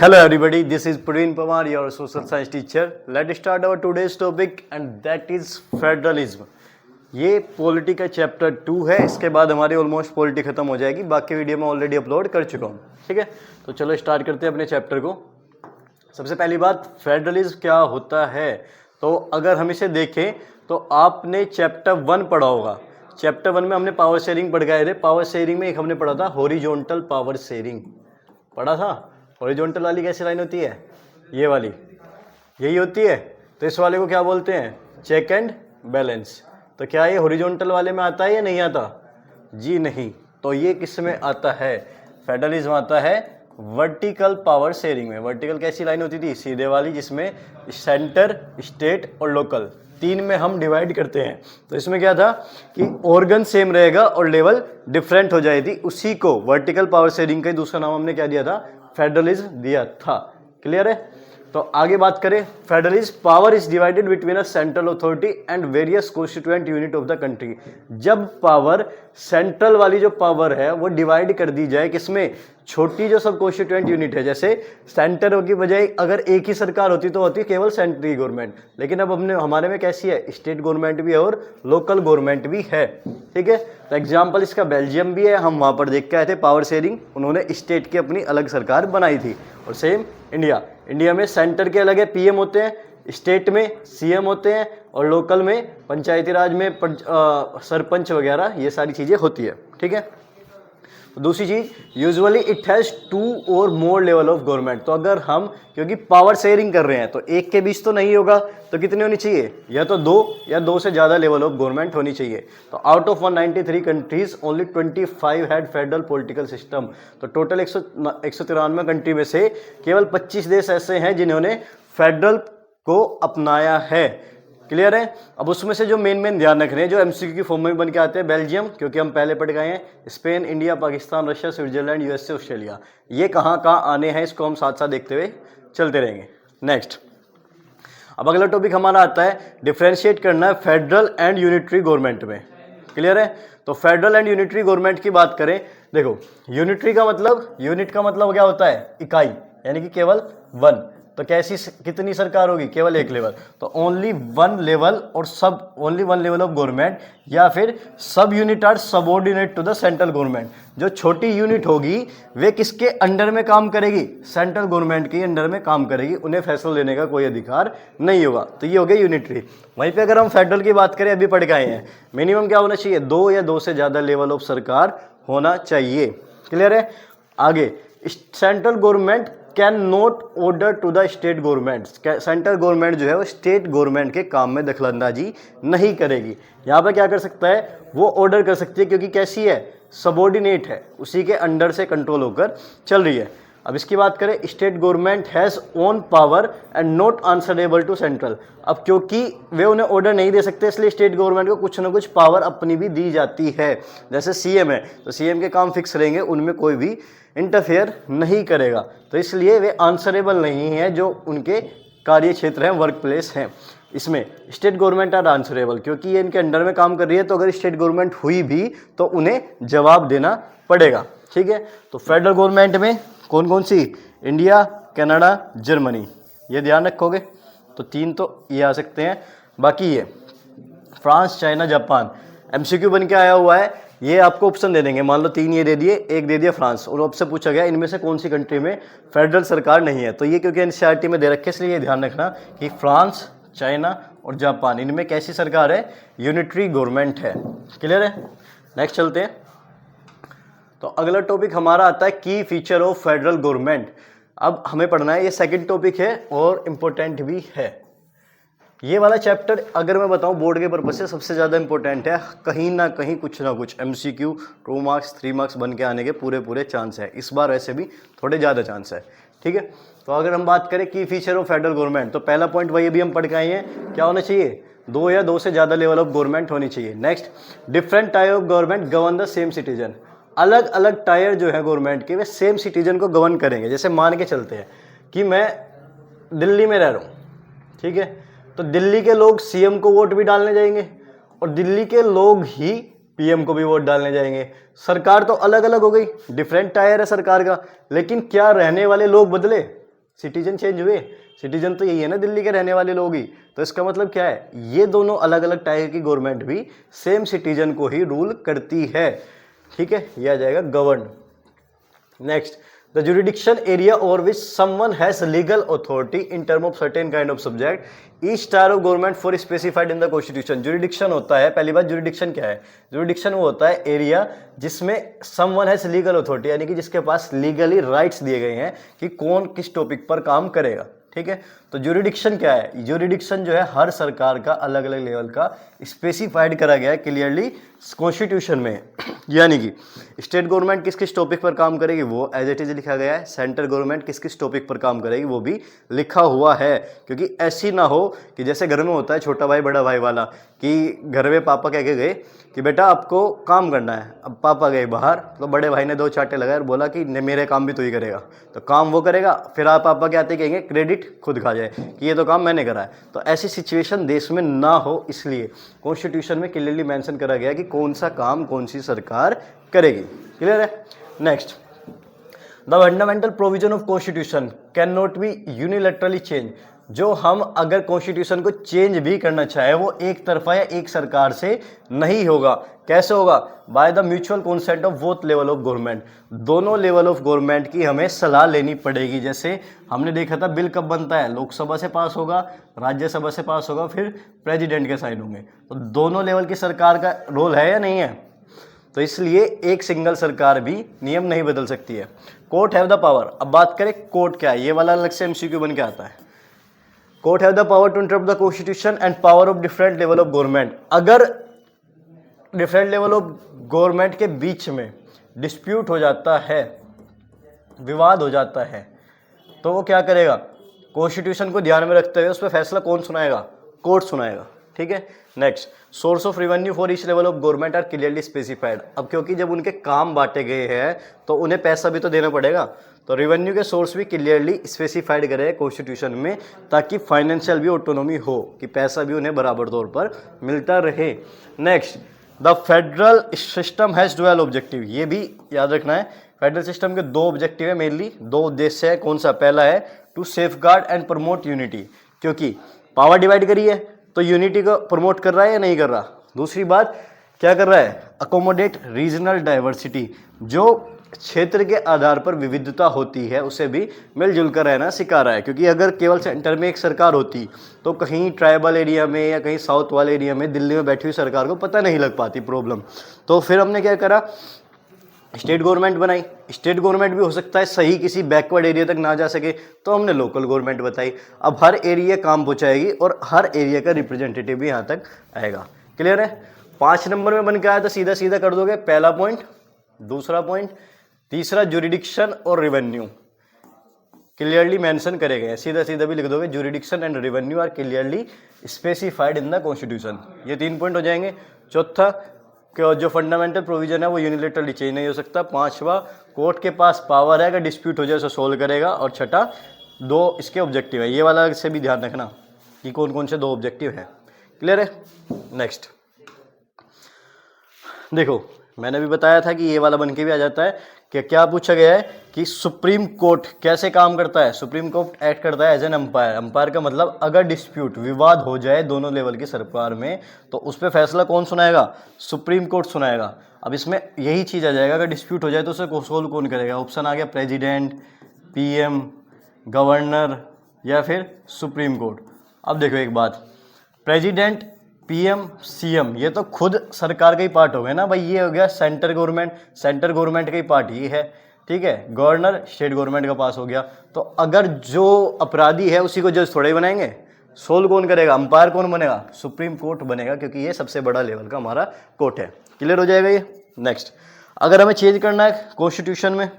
Hello everybody, this is Praveen Pawar, your social science teacher. Let's start our today's topic and that is federalism. ये polity का chapter 2 है, इसके बाद हमारी almost polity खत्म हो जाएगी, बाकी वीडियो मैं ऑलरेडी अपलोड कर चुका हूँ। ठीक है, तो चलो स्टार्ट करते हैं अपने चैप्टर को। सबसे पहली बात, फेडरलिज्म क्या होता है। तो अगर हम इसे देखें तो आपने चैप्टर 1 पढ़ा होगा। चैप्टर 1 में हमने पावर शेयरिंग पढ़ गए थे। पावर शेयरिंग में एक हमने पढ़ा था हॉरिजॉन्टल पावर शेयरिंग, पढ़ा था। हॉरिजॉन्टल वाली कैसी लाइन होती है? ये वाली, यही होती है। तो इस वाले को क्या बोलते हैं? Check and balance. तो क्या ये हॉरिजॉन्टल वाले में आता है या नहीं आता? जी नहीं। तो ये किस में आता है? फेडरलिज्म आता है वर्टिकल पावर शेयरिंग में। वर्टिकल कैसी लाइन होती थी? सीधे वाली, जिसमें सेंटर, स्टेट और लोकल तीन में हम डिवाइड करते हैं। तो इसमें क्या था कि ऑर्गन सेम रहेगा और लेवल डिफरेंट हो जाएगी। उसी को वर्टिकल पावर शेयरिंग का दूसरा नाम हमने क्या दिया था? फेडरलिज्म दिया था। क्लियर है? तो आगे बात करें, federalism power is divided between a central authority and various constituent unit of the country. जब पावर, सेंट्रल वाली जो पावर है वो डिवाइड कर दी जाए किसमें? छोटी जो सब कॉन्स्टिट्यूएंट यूनिट है। जैसे सेंटर की बजाय अगर एक ही सरकार होती तो होती केवल सेंट्रल गवर्नमेंट, लेकिन अब हमारे में कैसी है? स्टेट गवर्नमेंट भी है और लोकल गवर्नमेंट भी है। ठीक है, तो एग्जाम्पल इसका बेल्जियम भी है, हम वहाँ पर देख के आए थे पावर शेयरिंग। उन्होंने स्टेट की अपनी अलग सरकार बनाई थी। और सेम इंडिया में सेंटर के अलग है, पीएम होते हैं, स्टेट में सीएम होते हैं और लोकल में पंचायती राज में सरपंच वगैरह ये सारी चीज़ें होती है। ठीक है, दूसरी चीज, यूजुअली इट हैज 2 और मोर लेवल ऑफ गवर्नमेंट। तो अगर हम, क्योंकि पावर शेयरिंग कर रहे हैं तो एक के बीच तो नहीं होगा, तो कितनी होनी चाहिए? या तो 2 या 2 से ज़्यादा लेवल ऑफ गवर्नमेंट होनी चाहिए। तो out of 193 countries only 25 had federal political system. तो टोटल 193 कंट्री में से केवल 25 देश ऐसे हैं जिन्होंने फेडरल को अपनाया है। क्लियर है? अब उसमें से जो मेन ध्यान रख रहे हैं, जो एमसीक्यू की फॉर्म में बन के आते हैं, बेल्जियम, क्योंकि हम पहले पढ़ गए हैं, Spain, India, Pakistan, Russia, Switzerland, USA, Australia, ये कहाँ आने हैं, इसको हम साथ साथ देखते हुए चलते रहेंगे। नेक्स्ट, अब अगला टॉपिक हमारा आता है डिफ्रेंशिएट करना है फेडरल एंड यूनिटरी गवर्नमेंट में। क्लियर है? तो फेडरल एंड यूनिटरी गवर्नमेंट की बात करें, देखो यूनिटरी का मतलब, यूनिट का मतलब क्या होता है? इकाई, यानी कि केवल 1। तो कैसी, कितनी सरकार होगी? केवल एक लेवल। तो ओनली 1 लेवल और ओनली 1 लेवल ऑफ गवर्नमेंट, या फिर सब unit are subordinate to the central government. जो छोटी यूनिट होगी वे किसके अंडर में काम करेगी? सेंट्रल गवर्नमेंट के अंडर में काम करेगी, उन्हें फैसला लेने का कोई अधिकार नहीं होगा। तो ये हो गया यूनिटरी। वहीं पे अगर हम फेडरल की बात करें, अभी पढ़ के आए हैं, मिनिमम क्या होना चाहिए? 2 या 2 से ज़्यादा लेवल ऑफ सरकार होना चाहिए। क्लियर है? आगे, central government can not order to the state government. Central government जो है वो स्टेट गवर्नमेंट के काम में दखलंदाजी नहीं करेगी। यहाँ पर क्या कर सकता है? वो ऑर्डर कर सकती है, क्योंकि कैसी है? सबऑर्डिनेट है, उसी के अंडर से कंट्रोल होकर चल रही है। अब इसकी बात करें, state government has own power and not answerable to central. अब क्योंकि वे उन्हें ऑर्डर नहीं दे सकते, इसलिए स्टेट गवर्नमेंट को कुछ ना कुछ पावर अपनी भी दी जाती है। जैसे सीएम है, तो सीएम के काम फिक्स रहेंगे, उनमें कोई भी इंटरफेयर नहीं करेगा। तो इसलिए वे आंसरेबल नहीं है, जो उनके कार्य क्षेत्र हैं, वर्क प्लेस हैं। इसमें स्टेट गवर्नमेंट आर आंसरेबल, क्योंकि ये इनके अंडर में काम कर रही है। तो अगर स्टेट गवर्नमेंट हुई भी तो उन्हें जवाब देना पड़ेगा। ठीक है, तो फेडरल गवर्नमेंट में कौन कौन सी? इंडिया, कनाडा, जर्मनी, ये ध्यान रखोगे। तो 3 तो ये आ सकते हैं। बाकी ये फ्रांस, चाइना, जापान, एमसीक्यू बन के आया हुआ है। ये आपको ऑप्शन दे देंगे, मान लो 3 ये दे दिए, एक दे दिया फ्रांस, और आपसे पूछा गया इनमें से कौन सी कंट्री में फेडरल सरकार नहीं है। तो ये क्योंकि एनसीईआरटी में दे रखे, इसलिए ये ध्यान रखना कि फ्रांस, चाइना और जापान, इनमें कैसी सरकार है? यूनिटरी गवर्नमेंट है। क्लियर है? नेक्स्ट चलते हैं। तो अगला टॉपिक हमारा आता है की फीचर ऑफ फेडरल गवर्नमेंट। अब हमें पढ़ना है, ये सेकंड टॉपिक है और इम्पोर्टेंट भी है। ये वाला चैप्टर अगर मैं बताऊं बोर्ड के पर्पज से सबसे ज़्यादा इंपॉर्टेंट है। कहीं ना कहीं कुछ ना कुछ एमसीक्यू 2 मार्क्स 3 मार्क्स बन के आने के पूरे चांस है। इस बार वैसे भी थोड़े ज़्यादा चांस है। ठीक है, तो अगर हम बात करें की फीचर ऑफ फेडरल गवर्नमेंट, तो पहला पॉइंट वही भी हम पढ़ के आए हैं, क्या होना चाहिए? 2 या 2 से ज़्यादा लेवल ऑफ गवर्नमेंट होनी चाहिए। Next, different type of government govern the same citizen. अलग अलग टायर जो है गवर्नमेंट के, वे सेम सिटीजन को गवर्न करेंगे। जैसे मान के चलते हैं कि मैं दिल्ली में रह रहा हूँ, ठीक है, तो दिल्ली के लोग सीएम को वोट भी डालने जाएंगे और दिल्ली के लोग ही पीएम को भी वोट डालने जाएंगे। सरकार तो अलग अलग हो गई, डिफरेंट टायर है सरकार का, लेकिन क्या रहने वाले लोग बदले? सिटीजन चेंज हुए, सिटीजन तो यही है ना, दिल्ली के रहने वाले लोग ही। तो इसका मतलब क्या है, ये दोनों अलग अलग टाइप की गवर्नमेंट भी सेम सिटीजन को ही रूल करती है, ठीक है। यह आ जाएगा govern. Next, the jurisdiction area over which someone has legal authority in term of certain kind of subject each tyre of government for specified in the constitution. Jurisdiction होता है, पहली बात जुरिडिक्शन क्या है, जुरिडिक्शन वो होता है एरिया जिसमें समवन हैज लीगल अथॉरिटी, यानी कि जिसके पास लीगली राइट्स दिए गए हैं कि कौन किस टॉपिक पर काम करेगा, ठीक है। तो जुरिडिक्शन क्या है, जुरिडिक्शन जो है हर सरकार का अलग अलग लेवल का स्पेसिफाइड करा गया है क्लियरली कॉन्स्टिट्यूशन में। यानी कि स्टेट गवर्नमेंट किस किस टॉपिक पर काम करेगी वो एज इट इज लिखा गया है, सेंट्रल गवर्नमेंट किस किस टॉपिक पर काम करेगी वो भी लिखा हुआ है। क्योंकि ऐसी ना हो कि जैसे घर में होता है छोटा भाई बड़ा भाई वाला, कि घर में पापा कह के गए कि बेटा आपको काम करना है, अब पापा गए बाहर तो बड़े भाई ने दो चाटे लगाए और बोला कि मेरे काम भी तू ही करेगा, तो काम वो करेगा, फिर आप पापा के आते कहेंगे क्रेडिट खुद खा जाए कि ये तो काम मैंने करा है। तो ऐसी सिचुएशन देश में ना हो, इसलिए कॉन्स्टिट्यूशन में क्लियरली मेंशन करा गया कि कौन सा काम कौन सी सरकार करेगी। क्लियर है। Next, the fundamental provision of constitution can not be unilaterally change. जो हम अगर कॉन्स्टिट्यूशन को चेंज भी करना चाहे वो एक तरफा या एक सरकार से नहीं होगा। कैसे होगा, by the mutual consent of both level of government. दोनों लेवल ऑफ गवर्नमेंट की हमें सलाह लेनी पड़ेगी। जैसे हमने देखा था बिल कब बनता है, लोकसभा से पास होगा, राज्यसभा से पास होगा, फिर प्रेसिडेंट के साइन होंगे। तो दोनों लेवल की सरकार का रोल है या नहीं है, तो इसलिए एक सिंगल सरकार भी नियम नहीं बदल सकती है। Court have the power. अब बात करें कोर्ट क्या है, ये वाला अलग से एमसीक्यू बन के आता है। Court have the power to interrupt the constitution and power of different level of government. अगर डिफरेंट लेवल ऑफ गवर्नमेंट के बीच में डिस्प्यूट हो जाता है, विवाद हो जाता है, तो वो क्या करेगा, कॉन्स्टिट्यूशन को ध्यान में रखते हुए उस पर फैसला कौन सुनाएगा, कोर्ट सुनाएगा, ठीक है। Next, source of revenue for each level of government are clearly specified. अब क्योंकि जब उनके काम बांटे गए हैं तो उन्हें पैसा भी तो देना पड़ेगा, तो रेवेन्यू के सोर्स भी क्लियरली स्पेसिफाइड करे कॉन्स्टिट्यूशन में, ताकि फाइनेंशियल भी ऑटोनॉमी हो, कि पैसा भी उन्हें बराबर तौर पर मिलता रहे। Next, the federal system has dual objective. ये भी याद रखना है, फेडरल सिस्टम के दो ऑब्जेक्टिव है, मेनली दो उद्देश्य है। कौन सा, पहला है to safeguard and promote unity, क्योंकि पावर डिवाइड करी है तो यूनिटी को प्रमोट कर रहा है या नहीं कर रहा। दूसरी बात क्या कर रहा है, अकोमोडेट रीजनल डाइवर्सिटी, जो क्षेत्र के आधार पर विविधता होती है उसे भी मिलजुल कर रहना सिखा रहा है। क्योंकि अगर केवल सेंटर में एक सरकार होती तो कहीं ट्राइबल एरिया में या कहीं साउथ वाले एरिया में दिल्ली में बैठी हुई सरकार को पता नहीं लग पाती प्रॉब्लम। तो फिर हमने क्या करा, स्टेट गवर्नमेंट बनाई। स्टेट गवर्नमेंट भी हो सकता है सही किसी बैकवर्ड एरिया तक ना जा सके, तो हमने लोकल गवर्नमेंट बताई। अब हर एरिया काम पहुंचाएगी और हर एरिया का रिप्रेजेंटेटिव भी यहाँ तक आएगा। क्लियर है। 5 नंबर में बन के आया तो सीधा सीधा कर दोगे, पहला पॉइंट, दूसरा पॉइंट, तीसरा जुरिडिक्शन और रेवेन्यू क्लियरली मेंशन करे गए। सीधा सीधा भी लिख दोगे, jurisdiction and revenue are clearly specified in the constitution. ये 3 पॉइंट हो जाएंगे। चौथा, जो फंडामेंटल प्रोविजन है वो यूनिलैटरली चेंज नहीं हो सकता। 5वां, कोर्ट के पास पावर है, अगर डिस्प्यूट हो जाए उसे सोल्व करेगा। और छठा, 2 इसके ऑब्जेक्टिव है। ये वाला से भी ध्यान रखना कि कौन कौन से 2 ऑब्जेक्टिव है। क्लियर है। नेक्स्ट देखो, मैंने भी बताया था कि ये वाला बन के भी आ जाता है कि क्या पूछा गया है कि सुप्रीम कोर्ट कैसे काम करता है। सुप्रीम कोर्ट एक्ट करता है एज एन अंपायर। अंपायर का मतलब अगर डिस्प्यूट, विवाद हो जाए दोनों लेवल की सरकार में, तो उस पर फैसला कौन सुनाएगा, सुप्रीम कोर्ट सुनाएगा। अब इसमें यही चीज़ आ जाएगा, अगर डिस्प्यूट हो जाए तो उसे सोल्व कौन करेगा। ऑप्शन आ गया प्रेसिडेंट, पीएम, गवर्नर या फिर सुप्रीम कोर्ट। अब देखो एक बात, प्रेसिडेंट, पीएम, सीएम ये तो खुद सरकार का ही पार्ट हो गया ना भाई। ये हो गया सेंट्रल गवर्नमेंट, सेंट्रल गवर्नमेंट का ही पार्ट ये है, ठीक है। गवर्नर स्टेट गवर्नमेंट का पास हो गया। तो अगर जो अपराधी है उसी को जज थोड़ा ही बनाएंगे, सोल्व कौन करेगा, अंपायर कौन बनेगा, सुप्रीम कोर्ट बनेगा, क्योंकि ये सबसे बड़ा लेवल का हमारा कोर्ट है। क्लियर हो जाएगा ये। नेक्स्ट, अगर हमें चेंज करना है कॉन्स्टिट्यूशन में,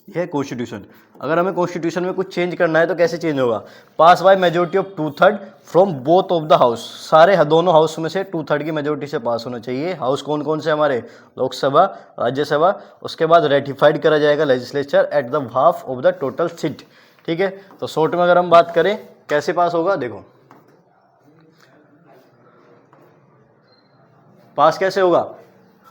यह है कॉन्स्टिट्यूशन, अगर हमें कॉन्स्टिट्यूशन में कुछ चेंज करना है तो कैसे चेंज होगा, pass by majority of 2/3 from both of the house. सारे दोनों हाउस में से 2/3 की मेजोरिटी से पास होना चाहिए। हाउस कौन कौन से हमारे, लोकसभा, राज्यसभा। उसके बाद रेटिफाइड करा जाएगा legislature at the half of the total seat, ठीक है। तो शॉर्ट में अगर हम बात करें कैसे पास होगा, देखो पास कैसे होगा,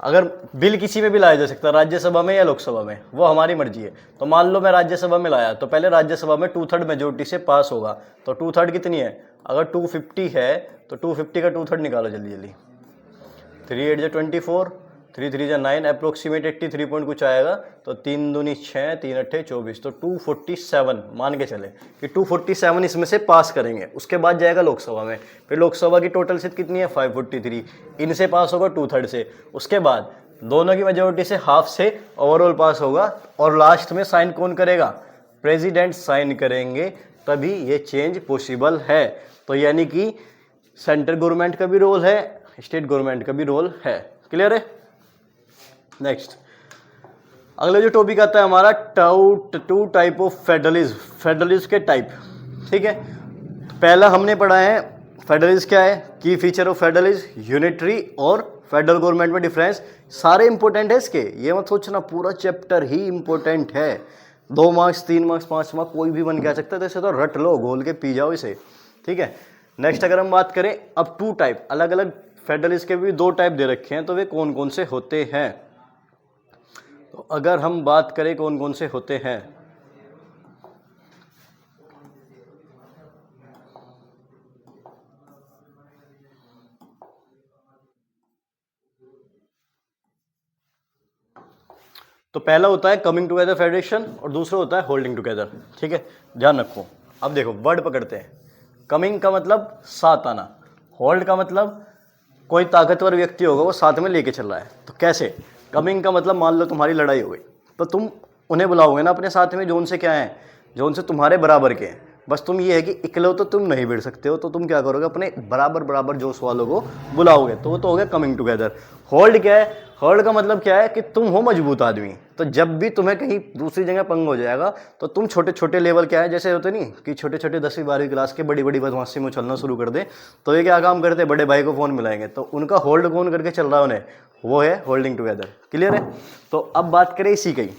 अगर बिल किसी में भी लाया जा सकता है, राज्यसभा में या लोकसभा में, वो हमारी मर्जी है। तो मान लो मैं राज्यसभा में लाया, तो पहले राज्यसभा में 2/3 मेजोरिटी से पास होगा। तो 2/3 कितनी है, अगर 250 है तो 250 का 2/3 निकालो जल्दी जल्दी। 3 8 24, 3 3 9, अप्रोक्सीमेट 83 पॉइंट कुछ आएगा। तो 3 दूनी 6, 3 8 24, तो 247 मान के चले कि 247 इसमें से पास करेंगे। उसके बाद जाएगा लोकसभा में, फिर लोकसभा की टोटल सीट कितनी है 543, इनसे पास होगा 2/3 से। उसके बाद दोनों की मेजोरिटी से हाफ से ओवरऑल पास होगा। और लास्ट में साइन कौन करेगा, प्रेसिडेंट साइन करेंगे, तभी ये चेंज पॉसिबल है। तो यानी कि सेंट्रल गवर्नमेंट का भी रोल है, स्टेट गवर्नमेंट का भी रोल है। क्लियर है। नेक्स्ट अगला जो टॉपिक आता है हमारा two type of federalism, federalism के टाइप। ठीक है, पहला हमने पढ़ा है फेडरलिज्म क्या है, की फीचर ऑफ फेडरलिज्म, यूनिटरी और फेडरल गवर्नमेंट में डिफरेंस। सारे इंपॉर्टेंट है इसके, ये मत सोचना पूरा चैप्टर ही इंपॉर्टेंट है। 2 मार्क्स 3 मार्क्स 5 मार्क्स कोई भी बन के आ सकता है, तो इसे तो रट लो, घोल के पी जाओ इसे। ठीक है। नेक्स्ट अगर हम बात करें अब 2 टाइप, अलग अलग फेडरलिज्म के भी 2 टाइप दे रखे हैं, तो वे कौन कौन से होते हैं। तो अगर हम बात करें कौन कौन से होते हैं, तो पहला होता है कमिंग टुगेदर फेडरेशन और दूसरा होता है होल्डिंग टुगेदर। ठीक है, ध्यान रखो। अब देखो वर्ड पकड़ते हैं। कमिंग का मतलब साथ आना, होल्ड का मतलब कोई ताकतवर व्यक्ति होगा वो साथ में लेके चल रहा है। तो कैसे, कमिंग का मतलब मान लो तुम्हारी लड़ाई हो गई, तो तुम उन्हें बुलाओगे ना अपने साथ में जो उनसे क्या है, जो उनसे तुम्हारे बराबर के हैं। बस तुम ये है कि इकलो तो तुम नहीं भिड़ सकते हो, तो तुम क्या करोगे, अपने बराबर बराबर जोश वालों को बुलाओगे, तो वो तो हो गया कमिंग टुगेदर। होल्ड क्या है, होल्ड का मतलब क्या है कि तुम हो मजबूत आदमी, तो जब भी तुम्हें कहीं दूसरी जगह पंग हो जाएगा तो तुम छोटे छोटे लेवल क्या है, जैसे होते नहीं कि छोटे छोटे 10वीं 12वीं क्लास के बड़ी बड़ी बदमाशी में चलना शुरू कर दे, तो ये क्या काम करते हैं, बड़े भाई को फ़ोन मिलाएंगे, तो उनका होल्ड कौन करके चल रहा है उन्हें, वो है होल्डिंग टुगेदर। क्लियर है। तो अब बात करें इसी की,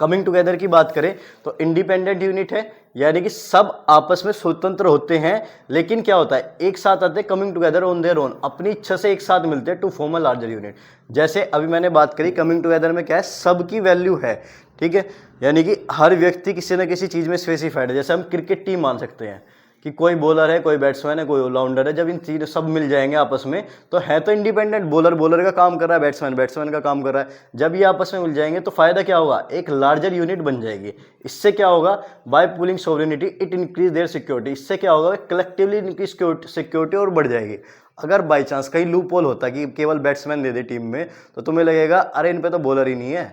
कमिंग टुगेदर की बात करें तो इंडिपेंडेंट यूनिट है, यानी कि सब आपस में स्वतंत्र होते हैं, लेकिन क्या होता है एक साथ आते हैं, coming together on their own, अपनी इच्छा से एक साथ मिलते हैं to form a larger unit. जैसे अभी मैंने बात करी कमिंग टुगेदर में क्या है, सबकी वैल्यू है। ठीक है, यानी कि हर व्यक्ति किसी न किसी चीज़ में स्पेसिफाइड है। जैसे हम क्रिकेट टीम मान सकते हैं कि कोई बॉलर है, कोई बैट्समैन है, कोई ऑलराउंडर है। जब इन तीनों सब मिल जाएंगे आपस में तो है तो इंडिपेंडेंट, बॉलर बॉलर का काम कर रहा है, बैट्समैन बैट्समैन का काम कर रहा है। जब ये आपस में मिल जाएंगे तो फायदा क्या होगा, एक लार्जर यूनिट बन जाएगी। इससे क्या होगा, by pooling sovereignty it increase their security. इससे क्या होगा, कलेक्टिवली इनकी सिक्योरिटी और बढ़ जाएगी। अगर बाई चांस कहीं लूप होल होता कि केवल बैट्समैन दे दे टीम में, तो तुम्हें लगेगा अरे इन पे तो बॉलर ही नहीं है,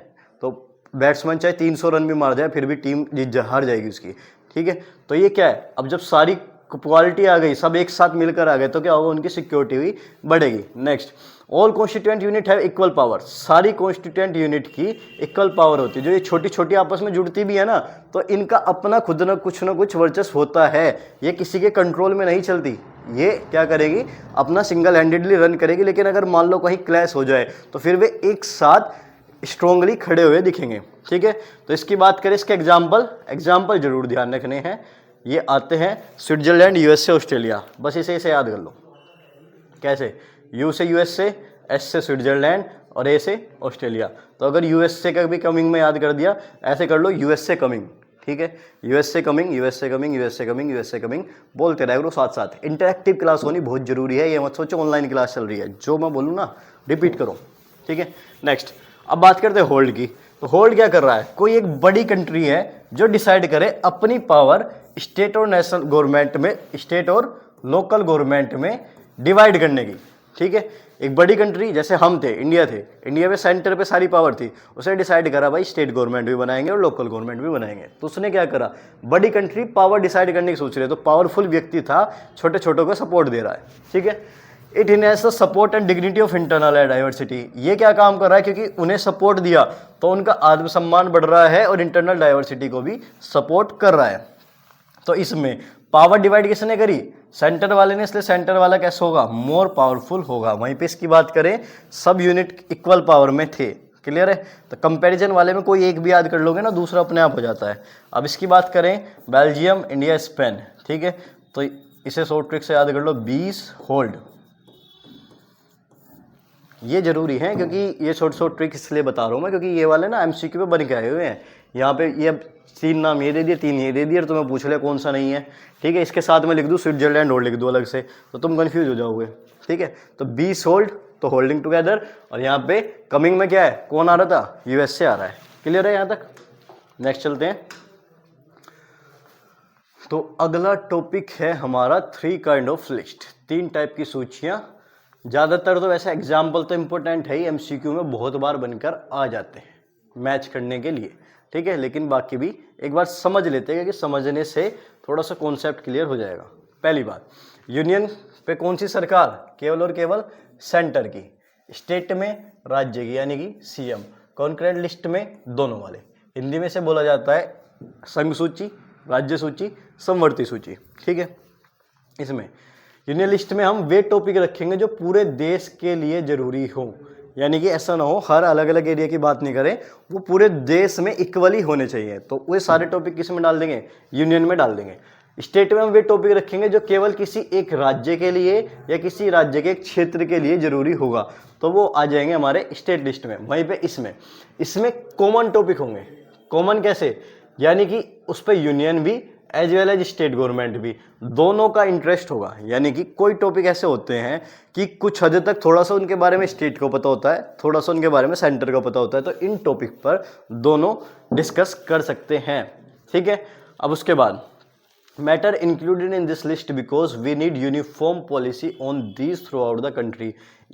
तो बैट्समैन चाहे 300 रन भी मार जाए फिर भी टीम हार जाएगी उसकी। ठीक है, तो ये क्या है, अब जब सारी क्वालिटी आ गई, सब एक साथ मिलकर आ गए, तो क्या होगा, उनकी सिक्योरिटी भी बढ़ेगी। नेक्स्ट, ऑल कॉन्स्टिट्यूएंट यूनिट है इक्वल पावर। सारी कॉन्स्टिट्यूएंट यूनिट की इक्वल पावर होती है। जो ये छोटी छोटी आपस में जुड़ती भी है ना, तो इनका अपना खुद ना कुछ वर्चस्व होता है। ये किसी के कंट्रोल में नहीं चलती, ये क्या करेगी, अपना सिंगल हैंडेडली रन करेगी। लेकिन अगर मान लो कहीं क्लैश हो जाए तो फिर वे एक साथ स्ट्रोंगली खड़े हुए दिखेंगे। ठीक है, तो इसकी बात करें, इसके एग्जाम्पल जरूर ध्यान रखने हैं। ये आते हैं स्विट्जरलैंड, यूएसए, ऑस्ट्रेलिया। बस इसे याद कर लो। कैसे, यू से यूएसए, एस से स्विट्जरलैंड और ए से ऑस्ट्रेलिया। तो अगर यूएसए का भी कमिंग में याद कर दिया, ऐसे कर लो यूएसए कमिंग। ठीक है, USA coming, USA coming, USA coming, USA coming, बोलते रहे करो साथ साथ। इंटरेक्टिव क्लास होनी बहुत जरूरी है, ये मत सोचो ऑनलाइन क्लास चल रही है। जो मैं बोलूँ ना रिपीट करो। ठीक है, नेक्स्ट अब बात करते हैं होल्ड की। तो होल्ड क्या कर रहा है, कोई एक बड़ी कंट्री है जो डिसाइड करे अपनी पावर स्टेट और नेशनल गवर्नमेंट में, स्टेट और लोकल गवर्नमेंट में डिवाइड करने की। ठीक है, एक बड़ी कंट्री जैसे हम थे, इंडिया थे, इंडिया में सेंटर पे सारी पावर थी, उसे डिसाइड करा भाई स्टेट गवर्नमेंट भी बनाएंगे और लोकल गवर्नमेंट भी बनाएंगे। तो उसने क्या करा, बड़ी कंट्री पावर डिसाइड करने की सोच रही है, तो पावरफुल व्यक्ति था, छोटे छोटों को सपोर्ट दे रहा है। ठीक है, it enhance the support and dignity of internal diversity. ये क्या काम कर रहा है, क्योंकि उन्हें सपोर्ट दिया तो उनका आत्मसम्मान बढ़ रहा है और इंटरनल डाइवर्सिटी को भी सपोर्ट कर रहा है। तो इसमें पावर डिवाइड किसने करी, सेंटर वाले ने, इसलिए सेंटर वाला कैसे होगा, मोर पावरफुल होगा। वहीं पे इसकी बात करें, सब यूनिट इक्वल पावर में थे। क्लियर है, तो कंपैरिजन वाले में कोई एक भी याद कर लोगे ना, दूसरा अपने आप हो जाता है। अब इसकी बात करें, बेल्जियम, इंडिया, स्पेन। ठीक है, तो इसे शॉर्ट ट्रिक से याद कर लो, 20 होल्ड, ये जरूरी है, क्योंकि ये शॉर्ट ट्रिक इसलिए बता रहा हूँ मैं, क्योंकि ये वाले ना एमसीक्यू पे बन के आए हुए हैं। यहाँ पे ये अब 3 नाम ये दे दिए, 3 ये दे दिए, और तुम्हें पूछ लिया कौन सा नहीं है। ठीक है, इसके साथ में लिख दूँ स्विट्जरलैंड और लिख दूँ अलग से, तो तुम कंफ्यूज हो जाओगे। ठीक है, तो बी सोल्ड तो होल्डिंग टुगेदर, और यहाँ पे कमिंग में क्या है, कौन आ रहा था, यूएस से आ रहा है। क्लियर है यहाँ तक? नेक्स्ट चलते हैं। तो अगला टॉपिक है हमारा 3 काइंड ऑफ लिस्ट, 3 टाइप की सूचियां। ज़्यादातर तो वैसे एग्जाम्पल तो इम्पोर्टेंट है ही, एमसीक्यू में बहुत बार बनकर आ जाते हैं मैच करने के लिए। ठीक है, लेकिन बाकी भी एक बार समझ लेते हैं, कि समझने से थोड़ा सा कॉन्सेप्ट क्लियर हो जाएगा। पहली बात, यूनियन पे कौन सी सरकार, केवल और केवल सेंटर की। स्टेट में राज्य की, यानी कि सीएम। कॉन्करेंट लिस्ट में दोनों वाले। हिंदी में से बोला जाता है संघ सूची, राज्य सूची, समवर्ती सूची। ठीक है, इसमें यूनियन लिस्ट में हम वे टॉपिक रखेंगे जो पूरे देश के लिए जरूरी हो, यानी कि ऐसा ना हो हर अलग अलग एरिया की बात नहीं करें, वो पूरे देश में इक्वली होने चाहिए। तो वे सारे टॉपिक किस में डाल देंगे, यूनियन में डाल देंगे। स्टेट में हम वे टॉपिक रखेंगे जो केवल किसी एक राज्य के लिए या किसी राज्य के एक क्षेत्र के लिए जरूरी होगा, तो वो आ जाएंगे हमारे स्टेट लिस्ट में। वहीं पे इसमें कॉमन टॉपिक होंगे। कॉमन कैसे, यानी कि उस पर यूनियन भी as well as state government भी, दोनों का इंटरेस्ट होगा। यानी कि कोई टॉपिक ऐसे होते हैं कि कुछ हद तक थोड़ा सा उनके बारे में स्टेट को पता होता है, थोड़ा सा उनके बारे में सेंटर को पता होता है, तो इन टॉपिक पर दोनों डिस्कस कर सकते हैं। ठीक है, अब उसके बाद matter included in this list because we need uniform policy on these throughout the country.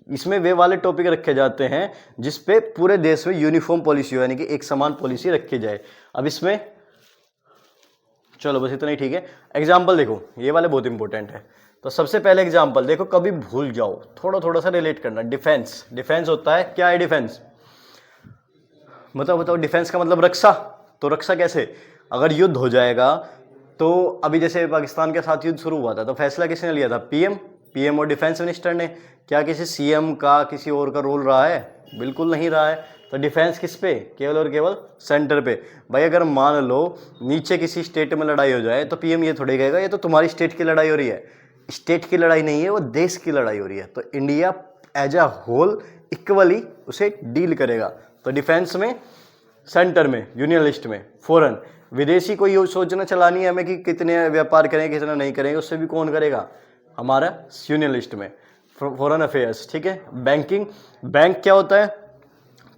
इसमें वे वाले टॉपिक रखे जाते हैं जिसपे पूरे देश में यूनिफॉर्म पॉलिसी हो, यानी कि एक समान पॉलिसी रखी जाए। अब इसमें चलो बस इतना ही ठीक है। एग्जाम्पल देखो, ये वाले बहुत इंपॉर्टेंट है। तो सबसे पहले एग्जाम्पल देखो, कभी भूल जाओ, थोड़ा सा रिलेट करना। डिफेंस होता है, क्या है डिफेंस, बताओ डिफेंस का मतलब रक्षा। तो रक्षा कैसे, अगर युद्ध हो जाएगा, तो अभी जैसे पाकिस्तान के साथ युद्ध शुरू हुआ था, तो फैसला किसने लिया था, पीएम और डिफेंस मिनिस्टर ने। क्या किसी सीएम का, किसी और का रोल रहा है, बिल्कुल नहीं रहा है। तो डिफेंस किस पे, केवल और केवल सेंटर पे। भाई अगर मान लो नीचे किसी स्टेट में लड़ाई हो जाए, तो पीएम ये थोड़ी कहेगा ये तो तुम्हारी स्टेट की लड़ाई हो रही है। स्टेट की लड़ाई नहीं है, वो देश की लड़ाई हो रही है। तो India as a whole equally उसे डील करेगा। तो डिफेंस में, सेंटर में, यूनियन लिस्ट में। फॉरेन, विदेशी को ये सोचना चलानी है हमें कि कितने व्यापार करेंगे कितना नहीं करेंगे, उससे भी कौन करेगा, हमारा यूनियन लिस्ट में फॉरेन अफेयर्स। ठीक है, बैंकिंग, बैंक क्या होता है,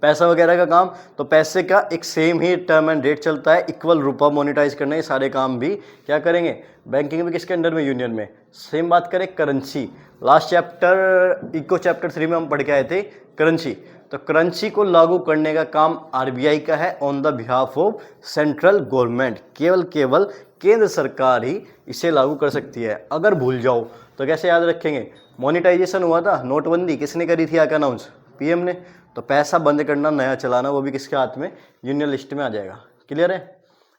पैसा वगैरह का काम। तो पैसे का एक same he term and rate चलता है, इक्वल रुपया मोनिटाइज करना, ये सारे काम भी क्या करेंगे बैंकिंग में, किसके अंडर में, यूनियन में। सेम बात करें currency, last chapter eco chapter 3 में हम पढ़ के आए थे करेंसी। तो करेंसी को लागू करने का काम आरबीआई का है on the behalf of central government. केवल केंद्र सरकार ही इसे लागू कर सकती है। अगर भूल जाओ तो कैसे याद रखेंगे, मोनिटाइजेशन हुआ था, नोटबंदी किसने करी थी, आके अनाउंस, पीएम ने। तो पैसा बंद करना, नया चलाना, वो भी किसके हाथ में, यूनियन लिस्ट में आ जाएगा। क्लियर है,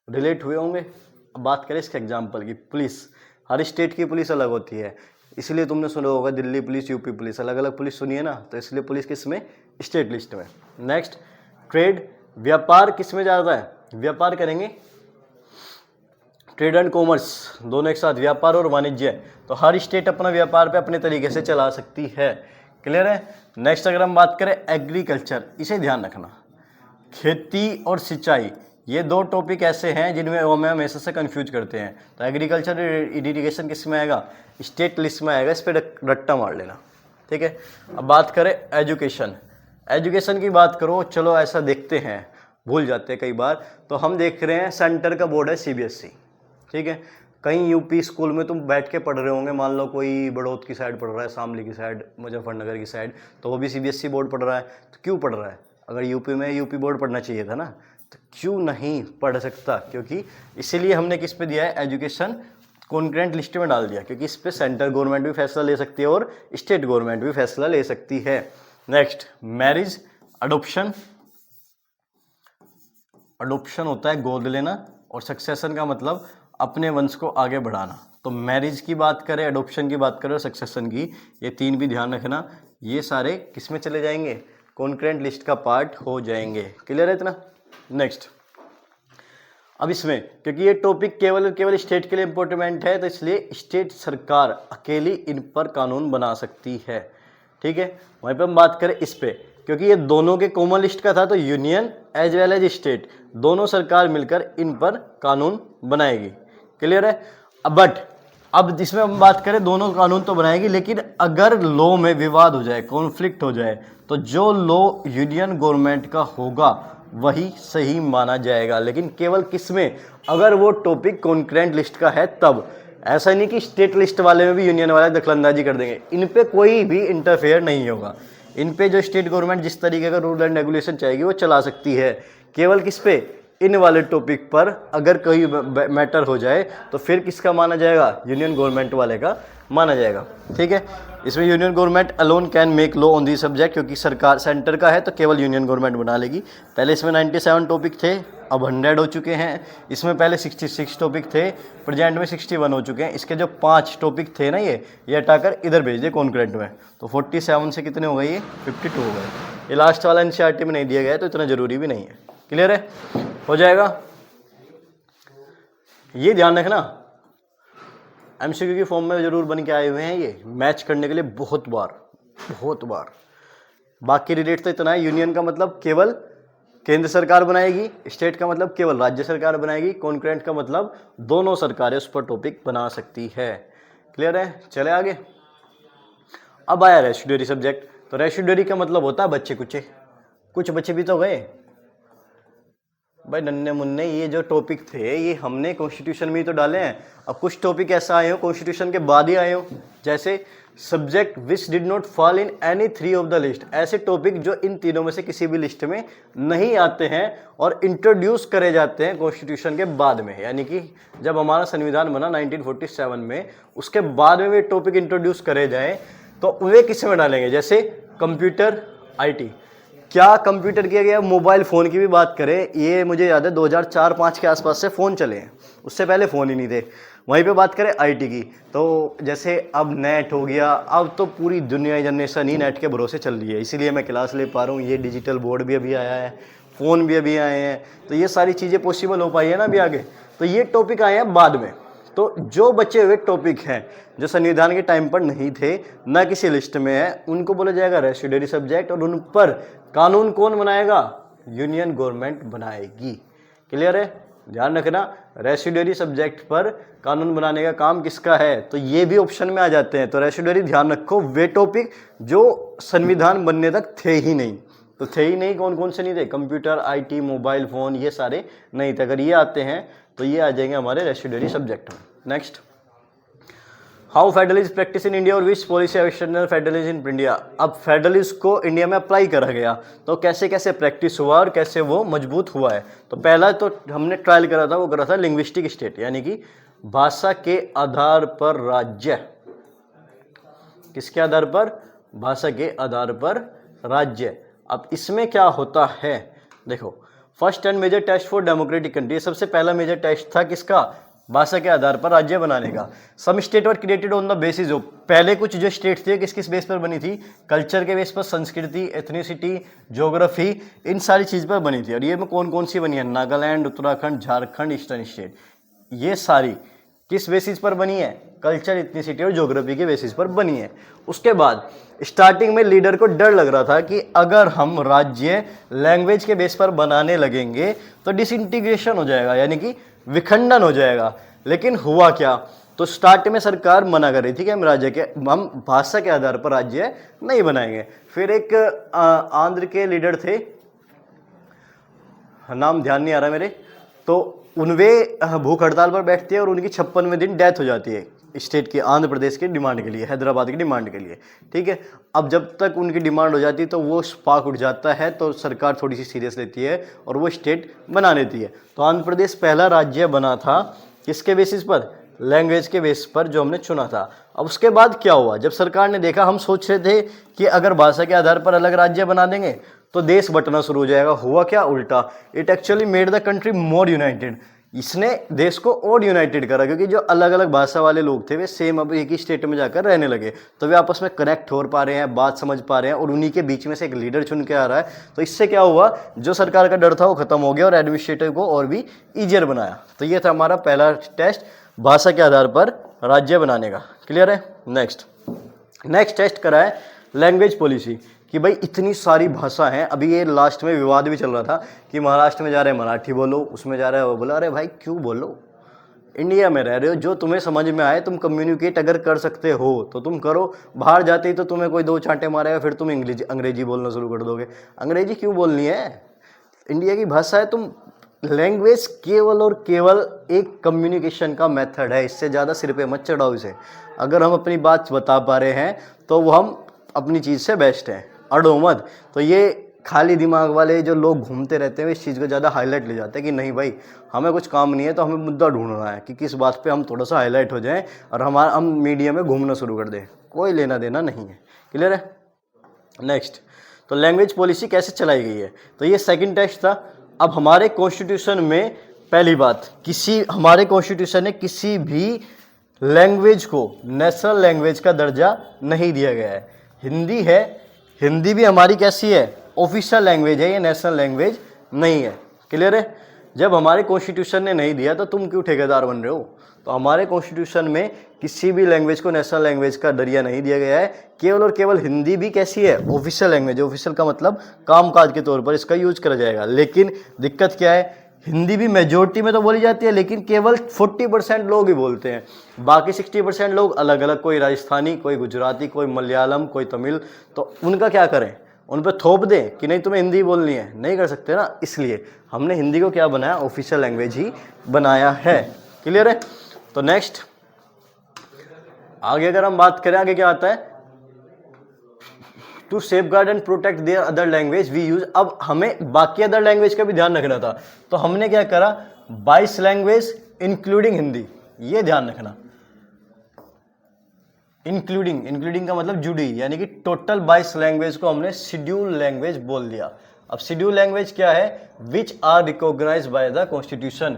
रिलेट हुए होंगे। अब बात करें इसके एग्जाम्पल की। पुलिस, हर स्टेट की पुलिस अलग होती है, इसलिए तुमने सुना होगा दिल्ली पुलिस, यूपी पुलिस, अलग अलग पुलिस सुनी है ना, तो इसलिए पुलिस किस में, स्टेट लिस्ट में। नेक्स्ट, ट्रेड, व्यापार किस में जाता है, व्यापार करेंगे, ट्रेड एंड कॉमर्स दोनों एक साथ, व्यापार और वाणिज्य। तो हर स्टेट अपना व्यापार पे अपने तरीके से चला सकती है। क्लियर है। नेक्स्ट अगर हम बात करें एग्रीकल्चर, इसे ध्यान रखना, खेती और सिंचाई, ये 2 टॉपिक ऐसे हैं जिनमें हम हमेशा से कंफ्यूज करते हैं। तो एग्रीकल्चर इरिगेशन किस में आएगा, स्टेट लिस्ट में आएगा, इस पर रट्टा मार लेना। ठीक है, अब बात करें एजुकेशन की बात करो, चलो ऐसा देखते हैं, भूल जाते हैं कई बार। तो हम देख रहे हैं सेंटर का बोर्ड है सीबीएसई। ठीक है, कहीं यूपी स्कूल में तुम बैठ के पढ़ रहे होंगे, मान लो कोई बड़ौद की साइड पढ़ रहा है, शामली की साइड, मुजफ्फरनगर की साइड, तो वो भी सीबीएसई बोर्ड पढ़ रहा है। तो क्यों पढ़ रहा है, अगर यूपी में यूपी बोर्ड पढ़ना चाहिए था ना, तो क्यों नहीं पढ़ सकता, क्योंकि इसीलिए हमने किस पे दिया है, एजुकेशन कॉन्करेंट लिस्ट में डाल दिया, क्योंकि इस पे सेंट्रल गवर्नमेंट भी फैसला ले सकती है और स्टेट गवर्नमेंट भी फैसला ले सकती है। नेक्स्ट, मैरिज, अडोप्शन होता है गोद लेना, और सक्सेशन का मतलब अपने वंश को आगे बढ़ाना। तो मैरिज की बात करें, अडोप्शन की बात करें और सक्सेशन की, ये 3 भी ध्यान रखना, ये सारे किस में चले जाएंगे, कॉन्करेंट लिस्ट का पार्ट हो जाएंगे। क्लियर है इतना। नेक्स्ट, अब इसमें क्योंकि ये टॉपिक केवल स्टेट के लिए इंपॉर्टेंट है, तो इसलिए स्टेट सरकार अकेली इन पर कानून बना सकती है। ठीक है। वहीं पे हम बात करें इस पे, क्योंकि ये दोनों के कॉमन लिस्ट का था, तो union as well as state दोनों सरकार मिलकर इन पर कानून बनाएगी। क्लियर है। बट अब इसमें हम बात करें, दोनों कानून तो बनाएगी, लेकिन अगर लॉ में विवाद हो जाए, कॉन्फ्लिक्ट हो जाए, तो जो लॉ यूनियन गवर्नमेंट का होगा वही सही माना जाएगा। लेकिन केवल किसमें, अगर वो टॉपिक कॉन्करेंट लिस्ट का है तब। ऐसा नहीं कि स्टेट लिस्ट वाले में भी यूनियन वाले दखलंदाजी कर देंगे, इन पे कोई भी इंटरफेयर नहीं होगा। इन पे जो स्टेट गवर्नमेंट जिस तरीके का रूल एंड रेगुलेशन चाहेगी वो चला सकती है। केवल किस पे, इन वाले टॉपिक पर अगर कोई मैटर हो जाए तो फिर किसका माना जाएगा, यूनियन गवर्नमेंट वाले का माना जाएगा। ठीक है। इसमें union government alone can make law on the subject, क्योंकि सरकार सेंटर का है तो केवल यूनियन गवर्नमेंट बना लेगी। पहले इसमें 97 टॉपिक थे, अब 100 हो चुके हैं। इसमें पहले 66 टॉपिक थे, प्रेजेंट में 61 हो चुके हैं। इसके जो 5 टॉपिक थे ना, ये हटाकर इधर भेज दिए कॉन्करेंट में, तो 47 से कितने हो गए, ये 52 हो गए। ये लास्ट वाला एनसीईआरटी में नहीं दिया गया है, तो इतना जरूरी भी नहीं है। क्लियर है, हो जाएगा। ये ध्यान रखना, एमसीक्यू की फॉर्म में जरूर बन के आए हुए हैं, ये मैच करने के लिए बहुत बार। बाकी रिलेट तो इतना है, यूनियन का मतलब केवल केंद्र सरकार बनाएगी, स्टेट का मतलब केवल राज्य सरकार बनाएगी, कॉन्करेंट का मतलब दोनों सरकारें उस पर टॉपिक बना सकती है। क्लियर है, चले आगे। अब आया रेसिड्यूरी सब्जेक्ट। तो रेसिड्यूरी का मतलब होता है बच्चे कुछ बच्चे भी तो गए भाई, नन्हे मुन्ने। ये जो टॉपिक थे ये हमने कॉन्स्टिट्यूशन में ही तो डाले हैं। अब कुछ टॉपिक ऐसा आए हो कॉन्स्टिट्यूशन के बाद ही आए हो, जैसे subject which did not fall in any 3 of the list. ऐसे टॉपिक जो इन तीनों में से किसी भी लिस्ट में नहीं आते हैं और इंट्रोड्यूस करे जाते हैं कॉन्स्टिट्यूशन के बाद में। यानी कि जब हमारा संविधान बना 1947 में, उसके बाद में वे टॉपिक इंट्रोड्यूस करे जाएँ तो वे किस में डालेंगे, जैसे कंप्यूटर, IT। क्या कंप्यूटर किया गया, मोबाइल फ़ोन की भी बात करें, ये मुझे याद है 2004-05 के आसपास से फ़ोन चले हैं, उससे पहले फ़ोन ही नहीं थे। वहीं पे बात करें IT की, तो जैसे अब नेट हो गया, अब तो पूरी दुनिया जनरेशन ही नेट के भरोसे चल रही है, इसीलिए मैं क्लास ले पा रहा हूँ। ये डिजिटल बोर्ड भी अभी आया है, फ़ोन भी अभी आए हैं, तो ये सारी चीज़ें पॉसिबल हो पाई है ना अभी आगे। तो ये टॉपिक आए हैं बाद में। तो जो बचे हुए टॉपिक हैं जो संविधान के टाइम पर नहीं थे, ना किसी लिस्ट में है, उनको बोला जाएगा रेसिड्यूरी सब्जेक्ट, और उन पर कानून कौन बनाएगा, यूनियन गवर्नमेंट बनाएगी। क्लियर है, ध्यान रखना, रेसिड्यूरी सब्जेक्ट पर कानून बनाने का काम किसका है, तो ये भी ऑप्शन में आ जाते हैं। तो रेसिड्यूरी ध्यान रखो, वे टॉपिक जो संविधान बनने तक थे ही नहीं। तो थे ही नहीं, कौन कौन से नहीं थे, कंप्यूटर, IT, मोबाइल फ़ोन, ये सारे नहीं थे। अगर ये आते हैं तो ये आ जाएंगे हमारे रेसिड्यूरी सब्जेक्ट में। Next, how federalism practice in India और which policy external federalism in India. अब फेडरलिज्म को इंडिया में अप्लाई करा गया, तो कैसे कैसे प्रैक्टिस हुआ और कैसे वो मजबूत हुआ है। तो पहला तो हमने ट्रायल करा था, वो करा था लिंग्विस्टिक स्टेट, यानी कि भाषा के आधार पर राज्य। किसके आधार पर, भाषा के आधार पर राज्य। अब इसमें क्या होता है, देखो, first and major test for democratic country, सबसे पहला मेजर टेस्ट था किसका, भाषा के आधार पर राज्य बनाने का। Some state were created on the basis of, पहले कुछ जो स्टेट थे किस किस बेस पर बनी थी, कल्चर के बेस पर, संस्कृति, एथनिसिटी, ज्योग्राफी, इन सारी चीज़ पर बनी थी। और ये में कौन कौन सी बनी है, नागालैंड, उत्तराखंड, झारखंड, ईस्टर्न स्टेट, ये सारी किस बेसिस पर बनी है, कल्चर, इथनिसिटी और ज्योग्राफी के बेसिस पर बनी है। उसके बाद स्टार्टिंग में लीडर को डर लग रहा था कि अगर हम राज्य लैंग्वेज के बेस पर बनाने लगेंगे तो डिसइंटीग्रेशन हो जाएगा, यानी कि विखंडन हो जाएगा। लेकिन हुआ क्या, तो स्टार्ट में सरकार मना कर रही थी कि हम भाषा के आधार पर राज्य नहीं बनाएंगे। फिर एक आंध्र के लीडर थे, नाम ध्यान नहीं आ रहा मेरे, तो उनवे भूख हड़ताल पर बैठते हैं और उनकी 56वें दिन डेथ हो जाती है स्टेट की, आंध्र प्रदेश की डिमांड के लिए, हैदराबाद की डिमांड के लिए। ठीक है, अब जब तक उनकी डिमांड हो जाती है तो वो स्पार्क उठ जाता है, तो सरकार थोड़ी सी सीरियस लेती है और वो स्टेट बना लेती है। तो आंध्र प्रदेश पहला राज्य बना था किसके बेसिस पर, लैंग्वेज के बेस पर, जो हमने चुना था। अब उसके बाद क्या हुआ, जब सरकार ने देखा, हम सोच रहे थे कि अगर भाषा के आधार पर अलग राज्य बना देंगे तो देश बंटना शुरू हो जाएगा। हुआ क्या, उल्टा, it actually made the country more United. इसने देश को और यूनाइटेड करा, क्योंकि जो अलग अलग भाषा वाले लोग थे वे सेम अब एक ही स्टेट में जाकर रहने लगे, तो वे आपस में कनेक्ट हो पा रहे हैं, बात समझ पा रहे हैं, और उन्हीं के बीच में से एक लीडर चुन के आ रहा है। तो इससे क्या हुआ, जो सरकार का डर था वो खत्म हो गया और एडमिनिस्ट्रेटिव को और भी ईजियर बनाया। तो ये था हमारा पहला टेस्ट, भाषा के आधार पर राज्य बनाने का। क्लियर है। नेक्स्ट टेस्ट करा है लैंग्वेज पॉलिसी कि भाई इतनी सारी भाषा हैं। अभी ये लास्ट में विवाद भी चल रहा था कि महाराष्ट्र में जा रहे हैं मराठी बोलो, उसमें जा रहे हैं वो बोलो। अरे भाई क्यों बोलो, इंडिया में रह रहे हो, जो तुम्हें समझ में आए तुम कम्युनिकेट अगर कर सकते हो तो तुम करो। बाहर जाते ही तो तुम्हें कोई दो चांटे मारेगा, फिर तुम अंग्रेजी बोलना शुरू कर दोगे। अंग्रेजी क्यों बोलनी है, इंडिया की भाषा है। तुम लैंग्वेज केवल और केवल एक कम्युनिकेशन का मेथड है, इससे ज़्यादा सिर पे मत चढ़ाओ इसे। अगर हम अपनी बात बता पा रहे हैं तो वो हम अपनी चीज़ से बेस्ट हैं, अड़ो मत। तो ये खाली दिमाग वाले जो लोग घूमते रहते हैं इस चीज़ को ज़्यादा हाईलाइट ले जाते हैं कि नहीं भाई हमें कुछ काम नहीं है तो हमें मुद्दा ढूंढना है कि किस बात पे हम थोड़ा सा हाईलाइट हो जाएं और हम मीडिया में घूमना शुरू कर दें। कोई लेना देना नहीं है। क्लियर है। नेक्स्ट, तो लैंग्वेज पॉलिसी कैसे चलाई गई है, तो ये सेकंड टेस्ट था। अब हमारे कॉन्स्टिट्यूशन में पहली बात, हमारे कॉन्स्टिट्यूशन ने किसी भी लैंग्वेज को नेशनल लैंग्वेज का दर्जा नहीं दिया गया है। हिंदी है, हिंदी भी हमारी कैसी है, ऑफिशियल लैंग्वेज है, ये नेशनल लैंग्वेज नहीं है। क्लियर है। जब हमारे कॉन्स्टिट्यूशन ने नहीं दिया तो तुम क्यों ठेकेदार बन रहे हो। तो हमारे कॉन्स्टिट्यूशन में किसी भी लैंग्वेज को नेशनल लैंग्वेज का दर्जा नहीं दिया गया है। केवल और केवल हिंदी भी कैसी है, ऑफिशियल लैंग्वेज। ऑफिशियल का मतलब कामकाज के तौर पर इसका यूज करा जाएगा। लेकिन दिक्कत क्या है, हिंदी भी मेजोरिटी में तो बोली जाती है लेकिन केवल 40% लोग ही बोलते हैं, बाकी 60% लोग अलग अलग, कोई राजस्थानी, कोई गुजराती, कोई मलयालम, कोई तमिल। तो उनका क्या करें, उन पर थोप दें कि नहीं तुम्हें हिंदी बोलनी है, नहीं कर सकते ना। इसलिए हमने हिंदी को क्या बनाया, ऑफिशियल लैंग्वेज ही बनाया है। क्लियर है। तो नेक्स्ट आगे अगर हम बात करें, आगे क्या आता है, to safeguard and protect their other language we use. अब हमें बाकी अदर लैंग्वेज का भी ध्यान रखना था, तो हमने क्या करा, 22 लैंग्वेज इंक्लूडिंग हिंदी, ये ध्यान रखना। इंक्लूडिंग का मतलब जुड़ी, यानी कि टोटल 22 लैंग्वेज को हमने शेड्यूल लैंग्वेज बोल दिया। अब शेड्यूल लैंग्वेज क्या है, which are recognised by the constitution.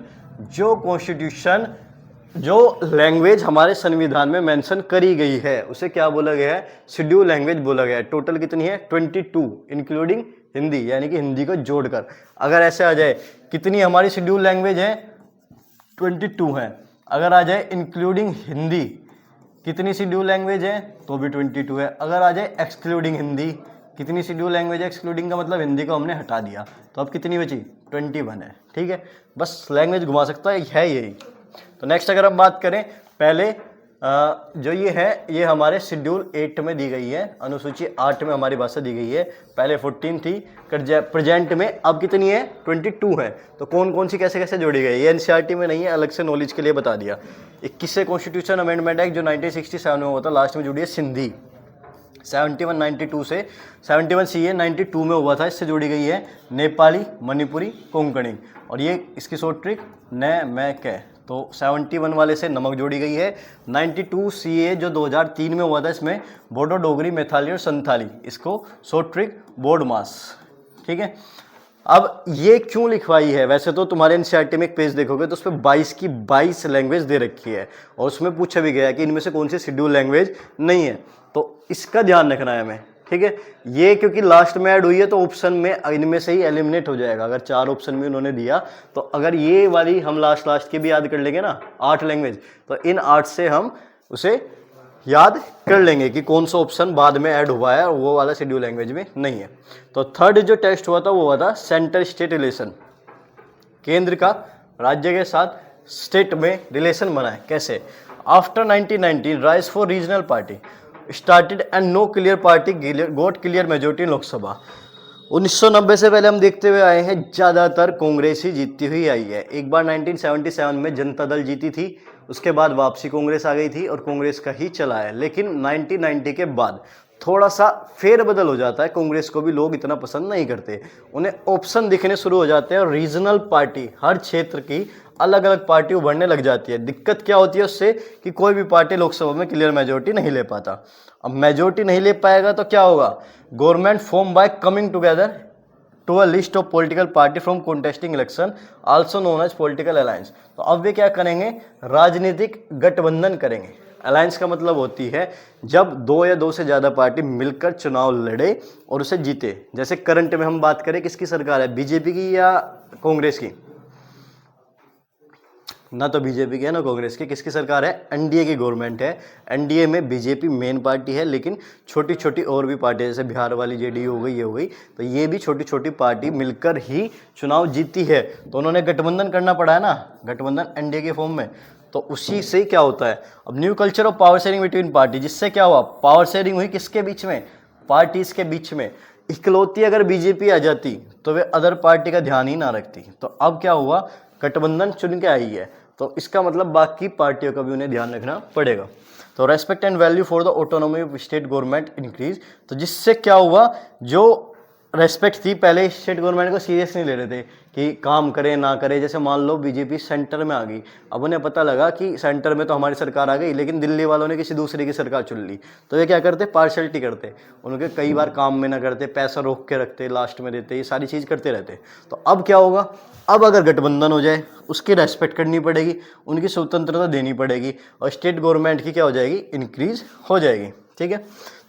जो लैंग्वेज हमारे संविधान में मेंशन करी गई है उसे क्या बोला गया है, शेड्यूल लैंग्वेज बोला गया है। टोटल कितनी है, 22 इंक्लूडिंग हिंदी, यानी कि हिंदी को जोड़कर। अगर ऐसे आ जाए कितनी हमारी शेड्यूल लैंग्वेज है, 22 है। अगर आ जाए इंक्लूडिंग हिंदी कितनी शेड्यूल लैंग्वेज है, तो भी 22 है। अगर आ जाए एक्सक्लूडिंग हिंदी कितनी शेड्यूल लैंग्वेज है, एक्सक्लूडिंग का मतलब हिंदी को हमने हटा दिया, तो अब कितनी बची, 21 है। ठीक है, बस लैंग्वेज घुमा सकता है यही। तो नेक्स्ट अगर हम बात करें, पहले जो ये है ये हमारे शेड्यूल 8 में दी गई है, अनुसूची 8 में हमारी भाषा दी गई है। पहले 14 थी, प्रेजेंट में अब कितनी है, 22 है। तो कौन कौन सी कैसे कैसे जोड़ी गई, ये एनसीईआरटी में नहीं है, अलग से नॉलेज के लिए बता दिया। 21 कॉन्स्टिट्यूशन अमेंडमेंट एक्ट जो 1967 में हुआ था, लास्ट में जुड़ी है सिंधी। 7192 से 71 CA 92 में हुआ था, इससे जोड़ी गई है नेपाली, मणिपुरी, कोंकणी। और ये इसकी शॉर्ट ट्रिक न मैं कै, तो 71 वाले से नमक जोड़ी गई है। 92 CA जो 2003 में हुआ था, इसमें बोडो, डोगरी, मैथाली और संथाली, इसको शॉर्ट ट्रिक बोर्ड मास। ठीक है। अब ये क्यों लिखवाई है, वैसे तो तुम्हारे एनसीईआरटी में एक पेज देखोगे तो उस पर 22 की 22 लैंग्वेज दे रखी है और उसमें पूछा भी गया है कि इनमें से कौन सी शेड्यूल लैंग्वेज नहीं है, तो इसका ध्यान रखना है हमें। ठीक है, ये क्योंकि लास्ट में ऐड हुई है तो ऑप्शन में इनमें से ही एलिमिनेट हो जाएगा। अगर 4 ऑप्शन में उन्होंने दिया तो अगर ये वाली हम लास्ट के भी याद कर लेंगे ना, 8 लैंग्वेज, तो इन 8 से हम उसे याद कर लेंगे कि कौन सा ऑप्शन बाद में ऐड हुआ है और वो वाला शेड्यूल लैंग्वेज में नहीं है। तो थर्ड जो टेस्ट हुआ था वो हुआ था सेंटर स्टेट रिलेशन, केंद्र का राज्य के साथ स्टेट में रिलेशन बना है कैसे। After 1919 rise for regional party started and no clear party got clear majority in Lok Sabha. 1990 से पहले हम देखते हुए आए हैं ज़्यादातर कांग्रेस ही जीतती हुई आई है। एक बार 1977 में जनता दल जीती थी, उसके बाद वापसी कांग्रेस आ गई थी और कांग्रेस का ही चला है। लेकिन 1990 के बाद थोड़ा सा फेरबदल हो जाता है, कांग्रेस को भी लोग इतना पसंद नहीं करते, उन्हें ऑप्शन दिखने शुरू हो जाते हैं और रीजनल पार्टी, हर क्षेत्र की अलग अलग पार्टी उभरने लग जाती है। दिक्कत क्या होती है उससे कि कोई भी पार्टी लोकसभा में क्लियर मेजोरिटी नहीं ले पाता। अब मेजोरिटी नहीं ले पाएगा तो क्या होगा, government form by coming together to a list of political party from contesting election also known as political alliance. तो अब वे क्या करेंगे, राजनीतिक गठबंधन करेंगे। अलायंस का मतलब होती है जब 2 या 2 से ज़्यादा पार्टी मिलकर चुनाव लड़े और उसे जीते। जैसे करंट में हम बात करें किसकी सरकार है, बीजेपी की या कांग्रेस की, ना तो बीजेपी की है ना कांग्रेस की, किसकी सरकार है? एनडीए की गवर्नमेंट है। एनडीए में बीजेपी मेन पार्टी है, लेकिन छोटी छोटी और भी पार्टी जैसे बिहार वाली जेडीयू हो गई, ये हो गई, तो ये भी छोटी छोटी पार्टी मिलकर ही चुनाव जीती है। तो उन्होंने गठबंधन करना पड़ा है ना, गठबंधन एनडीए के फॉर्म में। तो उसी से क्या होता है, अब new culture of power sharing between party, जिससे क्या हुआ, पावर शेयरिंग हुई किसके बीच में? पार्टीज के बीच में। इकलौती अगर बीजेपी आ जाती तो वे अदर पार्टी का ध्यान ही ना रखती। तो अब क्या हुआ, गठबंधन चुन के आई है, तो इसका मतलब बाकी पार्टियों का भी उन्हें ध्यान रखना पड़ेगा। तो respect and value for the autonomy of state government increase. तो जिससे क्या हुआ, जो रेस्पेक्ट थी, पहले स्टेट गवर्नमेंट को सीरियस नहीं ले रहे थे कि काम करे ना करे। जैसे मान लो बीजेपी सेंटर में आ गई, अब उन्हें पता लगा कि सेंटर में तो हमारी सरकार आ गई, लेकिन दिल्ली वालों ने किसी दूसरे की सरकार चुन ली, तो ये क्या करते, पार्शलिटी करते, उनके कई बार काम में ना करते, पैसा रोक के रखते, लास्ट में देते, ये सारी चीज़ करते रहते। तो अब क्या होगा, अब अगर गठबंधन हो जाए, उसकी रेस्पेक्ट करनी पड़ेगी, उनकी स्वतंत्रता देनी पड़ेगी, और स्टेट गवर्नमेंट की क्या हो जाएगी, इंक्रीज हो जाएगी। ठीक है,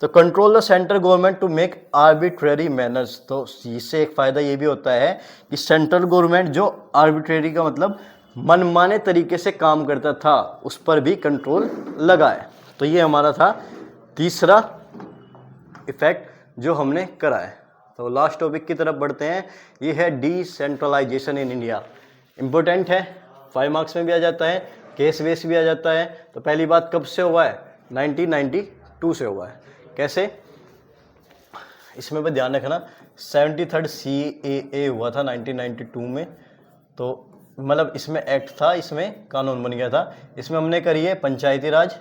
तो control the central government to make arbitrary manners. तो इससे एक फ़ायदा ये भी होता है कि सेंट्रल गवर्नमेंट जो आर्बिट्रेरी का मतलब मनमाने तरीके से काम करता था, उस पर भी कंट्रोल लगा है। तो ये हमारा था तीसरा इफेक्ट जो हमने करा है। तो लास्ट टॉपिक की तरफ बढ़ते हैं, ये है डिसेंट्रलाइजेशन इन इंडिया। इम्पोर्टेंट है, 5 मार्क्स में भी आ जाता है, केस बेस भी आ जाता है। तो पहली बात कब से हुआ है, 1992 से हुआ है। कैसे, इसमें भी ध्यान रखना, 73rd CAA हुआ था 1992 में। तो मतलब इसमें एक्ट था, इसमें कानून बन गया था। इसमें हमने करी है पंचायती राज,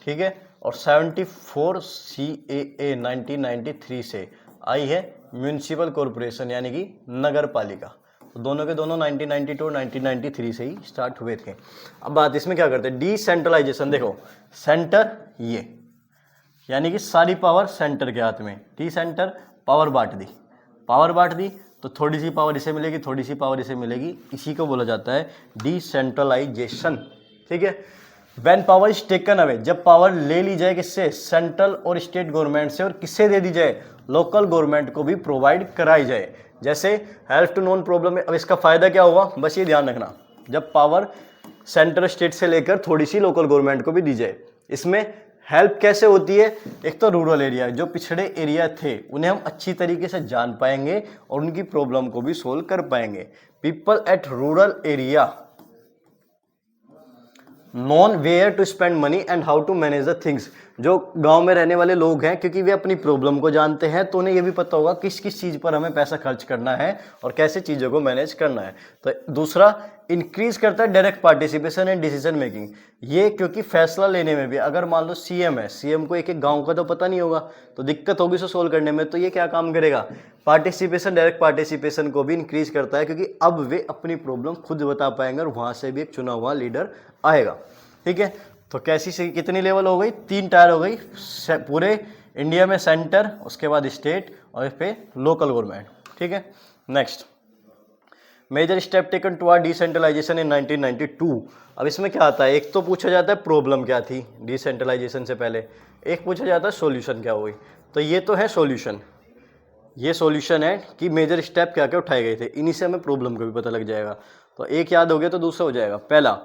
ठीक है, और 74 CAA 1993 से आई है म्यूनिसिपल कॉरपोरेशन, यानी कि नगर पालिका। तो दोनों के दोनों 1992 और 1993 से ही स्टार्ट हुए थे। अब बात इसमें क्या करते हैं, डिसेंट्रलाइजेशन। देखो, सेंटर ये, यानी कि सारी पावर सेंटर के हाथ में, डी सेंटर, पावर बांट दी, पावर बांट दी, तो थोड़ी सी पावर इसे मिलेगी, थोड़ी सी पावर इसे मिलेगी, इसी को बोला जाता है डिसेंट्रलाइजेशन। ठीक है, when power is taken away, जब पावर ले ली जाए किससे, सेंट्रल और स्टेट गवर्नमेंट से, और किससे दे दी जाए, लोकल गवर्नमेंट को भी प्रोवाइड कराई जाए। जैसे हेल्प टू नॉन प्रॉब्लम में, अब इसका फायदा क्या हुआ, बस ये ध्यान रखना, जब पावर सेंट्रल स्टेट से लेकर थोड़ी सी लोकल गवर्नमेंट को भी दी जाए। इसमें हेल्प कैसे होती है, एक तो रूरल एरिया, जो पिछड़े एरिया थे उन्हें हम अच्छी तरीके से जान पाएंगे और उनकी प्रॉब्लम को भी सोल्व कर पाएंगे। People at rural area known where to spend money and how to manage the things. जो गांव में रहने वाले लोग हैं, क्योंकि वे अपनी प्रॉब्लम को जानते हैं, तो उन्हें यह भी पता होगा किस किस चीज़ पर हमें पैसा खर्च करना है और कैसे चीज़ों को मैनेज करना है। तो दूसरा, इंक्रीज करता है direct participation and decision making. ये क्योंकि फैसला लेने में भी, अगर मान लो सीएम है, सीएम को एक एक गाँव का तो पता नहीं होगा, तो दिक्कत होगी उसे सोल्व करने में। तो ये क्या काम करेगा, पार्टिसिपेशन, डायरेक्ट पार्टिसिपेशन को भी इंक्रीज करता है, क्योंकि अब वे अपनी प्रॉब्लम खुद बता पाएंगे और वहाँ से भी एक चुना हुआ लीडर आएगा। ठीक है, तो कैसी से कितनी लेवल हो गई, 3 टायर हो गई, पूरे इंडिया में सेंटर, उसके बाद स्टेट, और इस पे लोकल गवर्नमेंट। ठीक है, next, major step taken toward decentralisation in 1992। अब इसमें क्या आता है, एक तो पूछा जाता है प्रॉब्लम क्या थी डिसेंट्रलाइजेशन से पहले, एक पूछा जाता है सॉल्यूशन क्या हुई। तो ये तो है सॉल्यूशन, ये सॉल्यूशन है कि मेजर स्टेप क्या क्या उठाए गए थे, इन्हीं से हमें प्रॉब्लम का भी पता लग जाएगा। तो एक याद हो गया तो दूसरा हो जाएगा। पहला,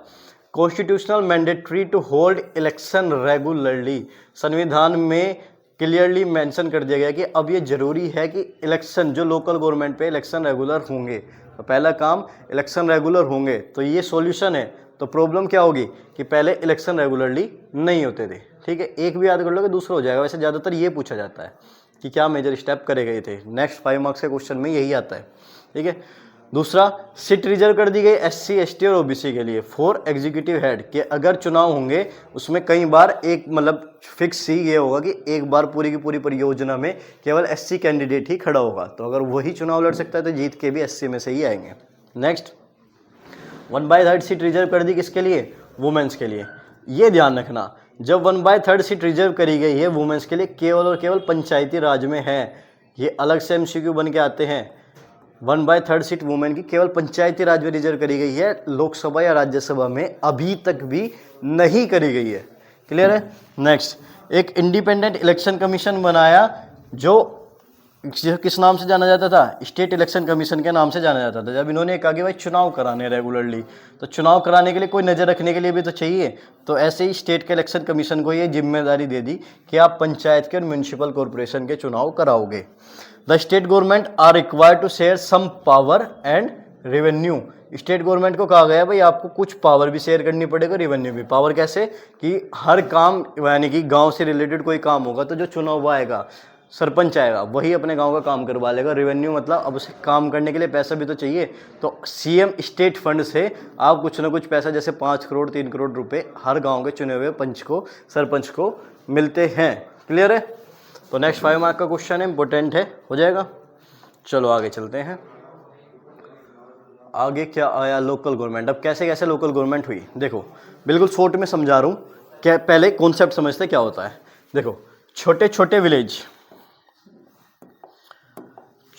constitutional mandatory to hold election regularly. संविधान में क्लियरली मेंशन कर दिया गया कि अब ये जरूरी है कि इलेक्शन, जो लोकल गवर्नमेंट पे इलेक्शन रेगुलर होंगे। तो पहला काम, इलेक्शन रेगुलर होंगे, तो ये सॉल्यूशन है। तो प्रॉब्लम क्या होगी कि पहले इलेक्शन रेगुलरली नहीं होते थे। ठीक है, एक भी याद कर लोगे दूसरा हो जाएगा। वैसे ज़्यादातर ये पूछा जाता है कि क्या मेजर स्टेप करे गए थे, नेक्स्ट 5 मार्क्स के क्वेश्चन में यही आता है। ठीक है, दूसरा, सीट रिजर्व कर दी गई SC, ST और OBC के लिए फॉर एग्जीक्यूटिव हेड, कि अगर चुनाव होंगे उसमें कई बार एक मतलब फिक्स ही ये होगा कि एक बार पूरी की पूरी परियोजना में केवल SC कैंडिडेट ही खड़ा होगा। तो अगर वही चुनाव लड़ सकता है तो जीत के भी SC में से ही आएंगे। नेक्स्ट, 1/3 सीट रिजर्व कर दी किसके लिए, वुमेन्स के लिए। ये ध्यान रखना, जब 1/3 सीट रिजर्व करी गई है वुमेन्स के लिए, केवल और केवल पंचायती राज में है। ये अलग से MCQ बन के आते हैं। 1/3 सीट वुमेन की केवल पंचायती राज में रिजर्व करी गई है, लोकसभा या राज्यसभा में अभी तक भी नहीं करी गई है। क्लियर है। नेक्स्ट, एक इंडिपेंडेंट इलेक्शन कमीशन बनाया जो किस नाम से जाना जाता था? स्टेट इलेक्शन कमीशन के नाम से जाना जाता था। जब इन्होंने कहा कि भाई चुनाव कराने रेगुलरली, तो चुनाव कराने के लिए कोई नज़र रखने के लिए भी तो चाहिए, तो ऐसे ही स्टेट के इलेक्शन कमीशन को ये जिम्मेदारी दे दी कि आप पंचायत के और म्यूनसिपल कॉरपोरेशन के चुनाव कराओगे। The state government are required to share some power and revenue. State government को कहा गया भाई आपको कुछ पावर भी शेयर करनी पड़ेगा, रेवेन्यू भी। पावर कैसे? कि हर काम, यानी कि गांव से रिलेटेड कोई काम होगा तो जो चुनाव आएगा, सरपंच आएगा, वही अपने गांव का काम करवा लेगा। रेवेन्यू मतलब अब उसे काम करने के लिए पैसा भी तो चाहिए, तो सीएम स्टेट फंड से आप कुछ ना कुछ पैसा, जैसे 5 करोड़ 3 करोड़ रुपए हर गांव के चुने हुए पंच को, सरपंच को मिलते हैं। क्लियर है? तो नेक्स्ट 5 मार्क का क्वेश्चन है, इंपॉर्टेंट है, हो जाएगा। चलो आगे चलते हैं। आगे क्या आया? Local government. अब कैसे कैसे लोकल गवर्नमेंट हुई, देखो बिल्कुल शॉर्ट में समझा रहा हूँ। क्या पहले कॉन्सेप्ट समझते क्या होता है। देखो छोटे छोटे विलेज,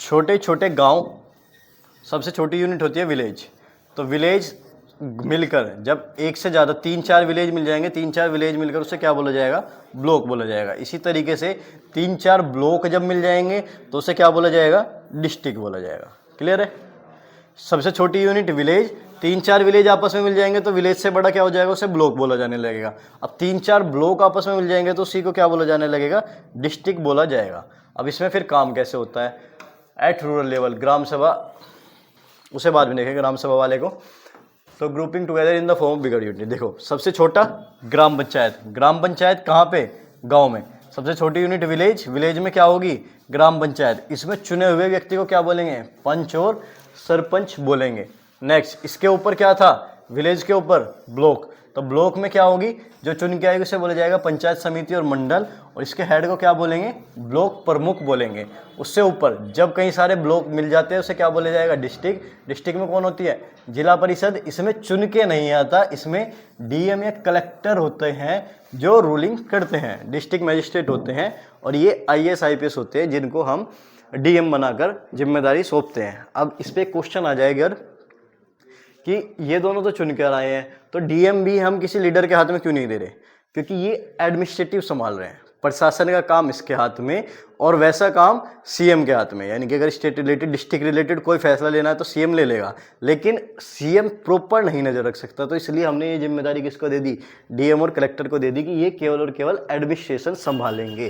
छोटे छोटे गांव, सबसे छोटी यूनिट होती है विलेज। तो विलेज मिलकर, जब एक से ज़्यादा 3-4 विलेज मिल जाएंगे, 3-4 विलेज मिलकर उसे क्या बोला जाएगा? ब्लॉक बोला जाएगा। इसी तरीके से 3-4 ब्लॉक जब मिल जाएंगे तो उसे क्या बोला जाएगा? डिस्ट्रिक्ट बोला जाएगा। क्लियर है? सबसे छोटी यूनिट विलेज, 3-4 विलेज आपस में मिल जाएंगे तो विलेज से बड़ा क्या हो जाएगा? उसे ब्लॉक बोला जाने लगेगा। अब 3-4 ब्लॉक आपस में मिल जाएंगे तो उसी को क्या बोला जाने लगेगा? डिस्ट्रिक्ट बोला जाएगा। अब इसमें फिर काम कैसे होता है? एट रूरल लेवल, ग्राम सभा, उसे बाद में देखेंगे ग्राम सभा वाले को। तो grouping together in the form of bigger unit. देखो सबसे छोटा ग्राम पंचायत। ग्राम पंचायत कहाँ पे? गांव में। सबसे छोटी यूनिट विलेज, विलेज में क्या होगी? ग्राम पंचायत। इसमें चुने हुए व्यक्ति को क्या बोलेंगे? पंच और सरपंच बोलेंगे। नेक्स्ट, इसके ऊपर क्या था? विलेज के ऊपर ब्लॉक। तो ब्लॉक में क्या होगी? जो चुन के आएगी उसे बोला जाएगा पंचायत समिति और मंडल, और इसके हेड को क्या बोलेंगे? ब्लॉक प्रमुख बोलेंगे। उससे ऊपर जब कई सारे ब्लॉक मिल जाते हैं उसे क्या बोला जाएगा? डिस्ट्रिक्ट। डिस्ट्रिक्ट में कौन होती है? जिला परिषद। इसमें चुन के नहीं आता, इसमें डीएम या कलेक्टर होते हैं जो रूलिंग करते हैं, डिस्ट्रिक्ट मजिस्ट्रेट होते हैं, और ये आईएएस आईपीएस होते हैं जिनको हम डीएम बनाकर जिम्मेदारी सौंपते हैं। अब इस पर क्वेश्चन आ जाएगा कि ये दोनों तो चुन कर आए हैं, तो डीएम भी हम किसी लीडर के हाथ में क्यों नहीं दे रहे? क्योंकि ये एडमिनिस्ट्रेटिव संभाल रहे हैं, प्रशासन का काम इसके हाथ में, और वैसा काम सीएम के हाथ में। यानी कि अगर स्टेट रिलेटेड, डिस्ट्रिक्ट रिलेटेड कोई फैसला लेना है तो सीएम ले लेगा, लेकिन सीएम प्रॉपर नहीं नजर रख सकता। तो इसलिए हमने ये जिम्मेदारी किसको दे दी? डीएम और कलेक्टर को दे दी कि ये केवल और केवल एडमिनिस्ट्रेशन संभालेंगे।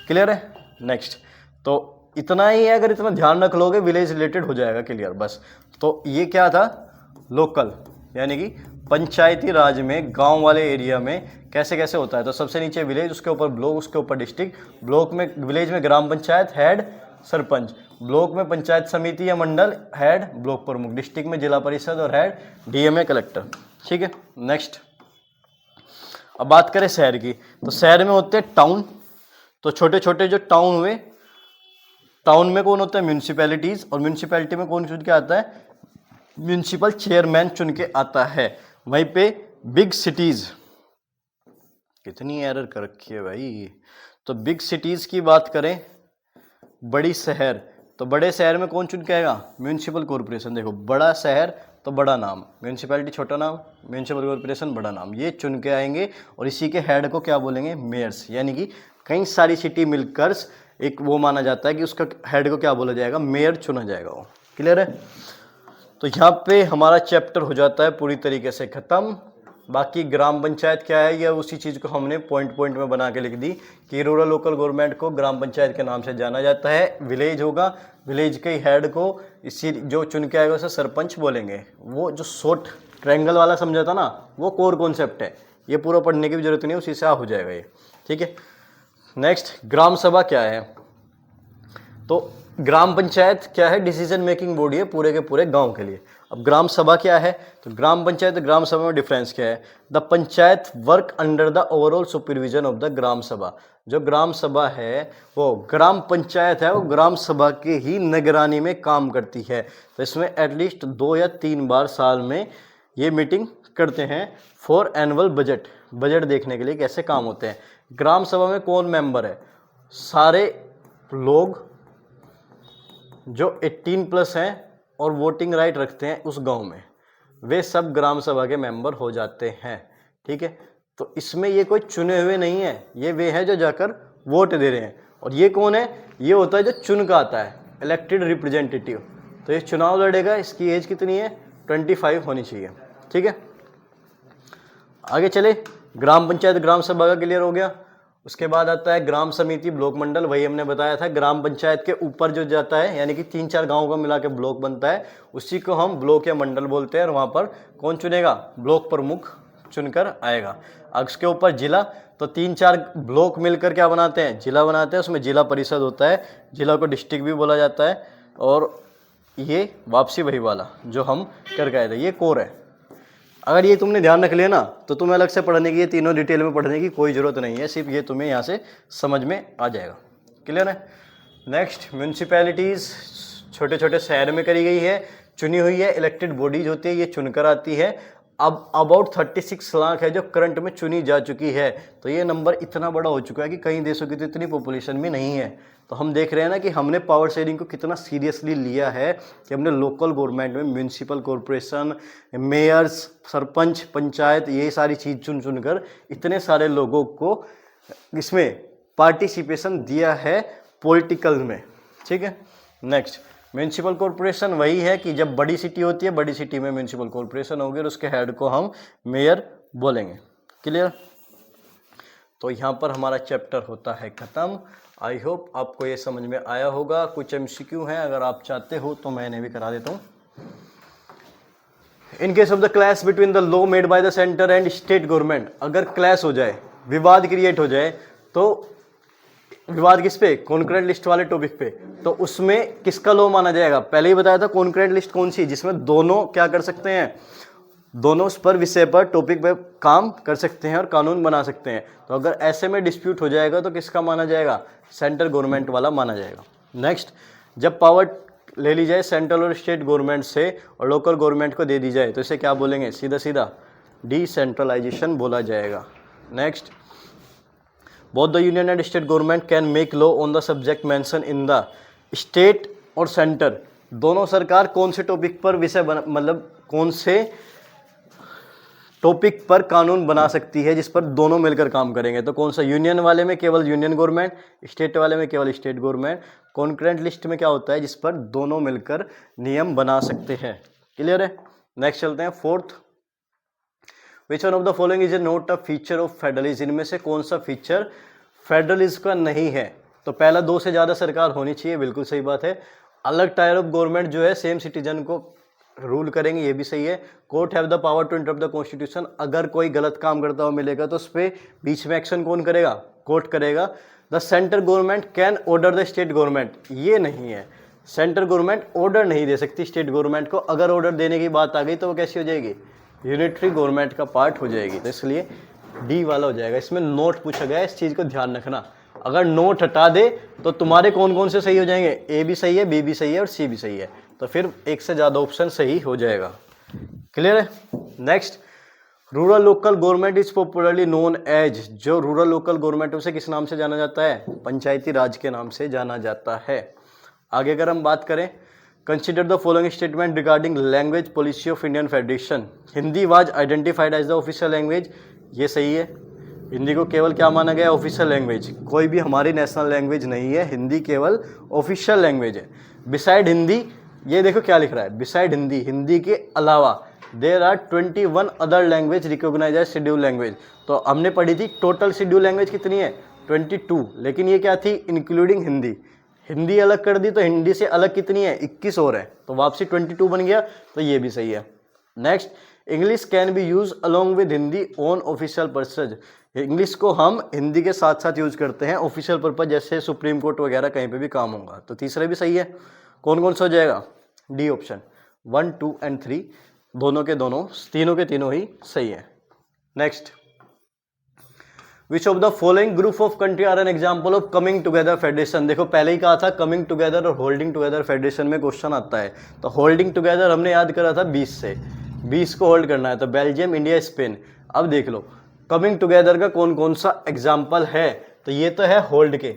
क्लियर है? नेक्स्ट, तो इतना ही है, अगर इतना ध्यान रख लोगे विलेज रिलेटेड हो जाएगा क्लियर बस। तो ये क्या था? लोकल, यानी कि पंचायती राज में गांव वाले एरिया में कैसे कैसे होता है। तो सबसे नीचे विलेज, उसके ऊपर ब्लॉक, उसके ऊपर डिस्ट्रिक्ट। ब्लॉक में, विलेज में ग्राम पंचायत, हेड सरपंच। ब्लॉक में पंचायत समिति या मंडल, हेड ब्लॉक प्रमुख। डिस्ट्रिक्ट में जिला परिषद और हेड डीएम या कलेक्टर। ठीक है, नेक्स्ट। अब बात करें शहर की, तो शहर में होते हैं टाउन। तो छोटे छोटे जो टाउन हुए, टाउन में कौन होता है? म्यूनिसिपैलिटीज। और म्यूनिसिपैलिटी में कौन चुन के आता है? म्यूनिसिपल चेयरमैन चुन के आता है। वहीं पे बिग सिटीज, कितनी एरर कर रखी है भाई। तो बिग सिटीज की बात करें, बड़ी शहर, तो बड़े शहर में कौन चुन के आएगा? Municipal corporation. देखो बड़ा शहर तो बड़ा नाम, म्यूनिसिपैलिटी छोटा नाम, म्यूनिसिपल कॉरपोरेशन बड़ा नाम, ये चुन के आएंगे। और इसी के हेड को क्या बोलेंगे? मेयर्स। यानी कि कई सारी सिटी मिलकर एक वो माना जाता है कि उसका हेड को क्या बोला जाएगा? मेयर चुना जाएगा वो। क्लियर है? तो यहाँ पे हमारा चैप्टर हो जाता है पूरी तरीके से खत्म। बाकी ग्राम पंचायत क्या है, या उसी चीज़ को हमने पॉइंट पॉइंट में बना के लिख दी कि रूरल लोकल गवर्नमेंट को ग्राम पंचायत के नाम से जाना जाता है। विलेज होगा, विलेज के हेड को इसी जो चुन के आएगा उसे सरपंच बोलेंगे। वो जो शॉर्ट ट्रायंगल वाला समझा था ना, वो कोर कॉन्सेप्ट है, ये पूरा पढ़ने की भी जरूरत नहीं है, उसी से हो जाएगा ये। ठीक है, नेक्स्ट, ग्राम सभा क्या है? तो ग्राम पंचायत क्या है? डिसीजन मेकिंग बॉडी है पूरे के पूरे गांव के लिए। अब ग्राम सभा क्या है? तो ग्राम पंचायत ग्राम सभा में डिफरेंस क्या है? The panchayat work under the overall supervision of the gram sabha. जो ग्राम सभा है वो ग्राम पंचायत है, वो ग्राम सभा के ही निगरानी में काम करती है। तो इसमें एटलीस्ट 2 या 3 बार साल में ये मीटिंग करते हैं फॉर एनुअल बजट, बजट देखने के लिए कैसे काम होते हैं। ग्राम सभा में कौन मेंबर है? सारे लोग जो 18+ हैं और वोटिंग राइट रखते हैं उस गांव में, वे सब ग्राम सभा के मेंबर हो जाते हैं। ठीक है, तो इसमें ये कोई चुने हुए नहीं है, ये वे हैं जो जाकर वोट दे रहे हैं। और ये कौन है? ये होता है जो चुन का आता है, इलेक्टेड रिप्रेजेंटेटिव। तो ये चुनाव लड़ेगा, इसकी एज कितनी है? 25 होनी चाहिए। ठीक है, आगे चले। ग्राम पंचायत ग्राम सभा का क्लियर हो गया। उसके बाद आता है ग्राम समिति ब्लॉक मंडल, वही हमने बताया था। ग्राम पंचायत के ऊपर जो जाता है, यानी कि 3-4 गाँव को मिला के ब्लॉक बनता है, उसी को हम ब्लॉक या मंडल बोलते हैं। और वहाँ पर कौन चुनेगा? ब्लॉक प्रमुख चुनकर आएगा। अब उसके ऊपर जिला, तो 3-4 ब्लॉक मिलकर क्या बनाते हैं? जिला बनाते हैं। उसमें जिला परिषद होता है, जिला को डिस्ट्रिक्ट भी बोला जाता है। और ये वापसी वही वाला जो हम करके आए थे, ये कोर है। अगर ये तुमने ध्यान रख लिया ना, तो तुम्हें अलग से पढ़ने की, ये तीनों डिटेल में पढ़ने की कोई ज़रूरत नहीं है, सिर्फ ये तुम्हें यहाँ से समझ में आ जाएगा। क्लियर है? नेक्स्ट, म्यूनसिपैलिटीज़ छोटे छोटे शहर में करी गई है, चुनी हुई है, इलेक्टेड बॉडीज होती है, ये चुनकर आती है। अब अबाउट 36 लाख है जो करंट में चुनी जा चुकी है। तो ये नंबर इतना बड़ा हो चुका है कि कई देशों की तो इतनी पॉपुलेशन भी नहीं है। तो हम देख रहे हैं ना कि हमने पावर शेयरिंग को कितना सीरियसली लिया है, कि हमने लोकल गवर्नमेंट में municipal corporation, mayors, sarpanch, panchayat, ये सारी चीज़ चुन कर इतने सारे लोगों को इसमें पार्टिसिपेशन दिया है पॉलिटिकल में। ठीक है, नेक्स्ट, म्यूनसिपल कॉरपोरेशन वही है कि जब बड़ी सिटी होती है, बड़ी सिटी में म्यूनसिपल कॉरपोरेशन होगी और उसके हेड को हम मेयर बोलेंगे। क्लियर? तो यहाँ पर हमारा चैप्टर होता है खत्म। आई होप आपको ये समझ में आया होगा। कुछ MCQ हैं, अगर आप चाहते हो तो मैंने भी करा देता हूँ। In case of the clash between the law made by the centre and state government, अगर क्लैश हो जाए, विवाद क्रिएट हो जाए, तो विवाद किस पे? कॉन्करेंट लिस्ट वाले टॉपिक पे। तो उसमें किसका लॉ माना जाएगा? पहले ही बताया था कॉन्करेंट लिस्ट कौन सी, जिसमें दोनों क्या कर सकते हैं? दोनों उस पर विषय पर टॉपिक पे काम कर सकते हैं और कानून बना सकते हैं। तो अगर ऐसे में डिस्प्यूट हो जाएगा तो किसका माना जाएगा? सेंट्रल गवर्नमेंट वाला माना जाएगा। नेक्स्ट, जब पावर ले ली जाए सेंट्रल और स्टेट गवर्नमेंट से और लोकल गवर्नमेंट को दे दी जाए, तो इसे क्या बोलेंगे? सीधा सीधा डिसेंट्रलाइजेशन बोला जाएगा। Next, both the union and state government can make law on the subject mention in the state और सेंटर, दोनों सरकार कौन से टॉपिक पर विषय मतलब कौन से टॉपिक पर कानून बना सकती है जिस पर दोनों मिलकर काम करेंगे? तो कौन सा? यूनियन वाले में केवल यूनियन गवर्नमेंट, स्टेट वाले में केवल स्टेट गवर्नमेंट। कॉन्करेंट लिस्ट में क्या होता है? जिस पर दोनों मिलकर नियम बना सकते हैं। क्लियर है? नेक्स्ट चलते हैं fourth. Which one of the following is not a feature of federalism, इनमें से कौन सा फीचर फेडरलिज्म का नहीं है? तो पहला, 2 से ज़्यादा सरकार होनी चाहिए, बिल्कुल सही बात है। अलग टायर ऑफ गवर्नमेंट जो है सेम सिटीजन को रूल करेंगे, ये भी सही है। Court have the power to interrupt the constitution, अगर कोई गलत काम करता हुआ मिलेगा तो उस पर बीच में एक्शन कौन करेगा? कोर्ट करेगा। The central government can order the state government, ये नहीं है। सेंट्रल गवर्नमेंट ऑर्डर नहीं दे सकती स्टेट गवर्नमेंट को, अगर ऑर्डर देने की बात आ गई तो वो कैसी हो जाएगी? यूनिटरी गवर्नमेंट का पार्ट हो जाएगी। तो इसलिए डी वाला हो जाएगा। इसमें नोट पूछा गया है, इस चीज़ को ध्यान रखना। अगर नोट हटा दे तो तुम्हारे कौन कौन से सही हो जाएंगे? ए भी सही है, बी भी सही है और सी भी सही है, तो फिर एक से ज़्यादा ऑप्शन सही हो जाएगा। क्लियर है? Next, rural local government is popularly known as, जो रूरल लोकल गवर्नमेंट उसे किस नाम से जाना जाता है? पंचायती राज के नाम से जाना जाता है। आगे अगर हम बात करें, consider the following statement regarding language policy of Indian federation, Hindi was identified as the official language, ये सही है। हिंदी को केवल क्या माना गया? Official language. कोई भी हमारी नेशनल लैंग्वेज नहीं है, हिंदी केवल ऑफिशियल लैंग्वेज है। बिसाइड हिंदी, ये देखो क्या लिख रहा है, बिसाइड हिंदी, हिंदी के अलावा there are 21 other language recognise as schedule language. तो हमने पढ़ी थी टोटल शेड्यूल लैंग्वेज कितनी है? 22, लेकिन ये क्या थी? इंक्लूडिंग हिंदी। हिंदी अलग कर दी तो हिंदी से अलग कितनी है? 21 और है, तो वापसी 22 बन गया, तो ये भी सही है। Next, English can be use along with Hindi on official purpose, English को हम हिंदी के साथ साथ यूज करते हैं ऑफिशियल पर्पज, जैसे सुप्रीम कोर्ट वगैरह कहीं पे भी काम होगा। तो तीसरा भी सही है। कौन कौन सा हो जाएगा? डी ऑप्शन, 1, 2 एंड 3 दोनों के दोनों, तीनों के तीनों ही सही है। Next, which of the following group of country are an example of coming together federation, देखो पहले ही कहा था कमिंग टुगेदर और होल्डिंग टुगेदर फेडरेशन में क्वेश्चन आता है। तो होल्डिंग टुगेदर हमने याद करा था 20 से, 20 को होल्ड करना है, तो बेल्जियम, इंडिया, स्पेन। अब देख लो कमिंग टुगेदर का कौन कौन सा एग्जाम्पल है, तो ये तो है होल्ड के,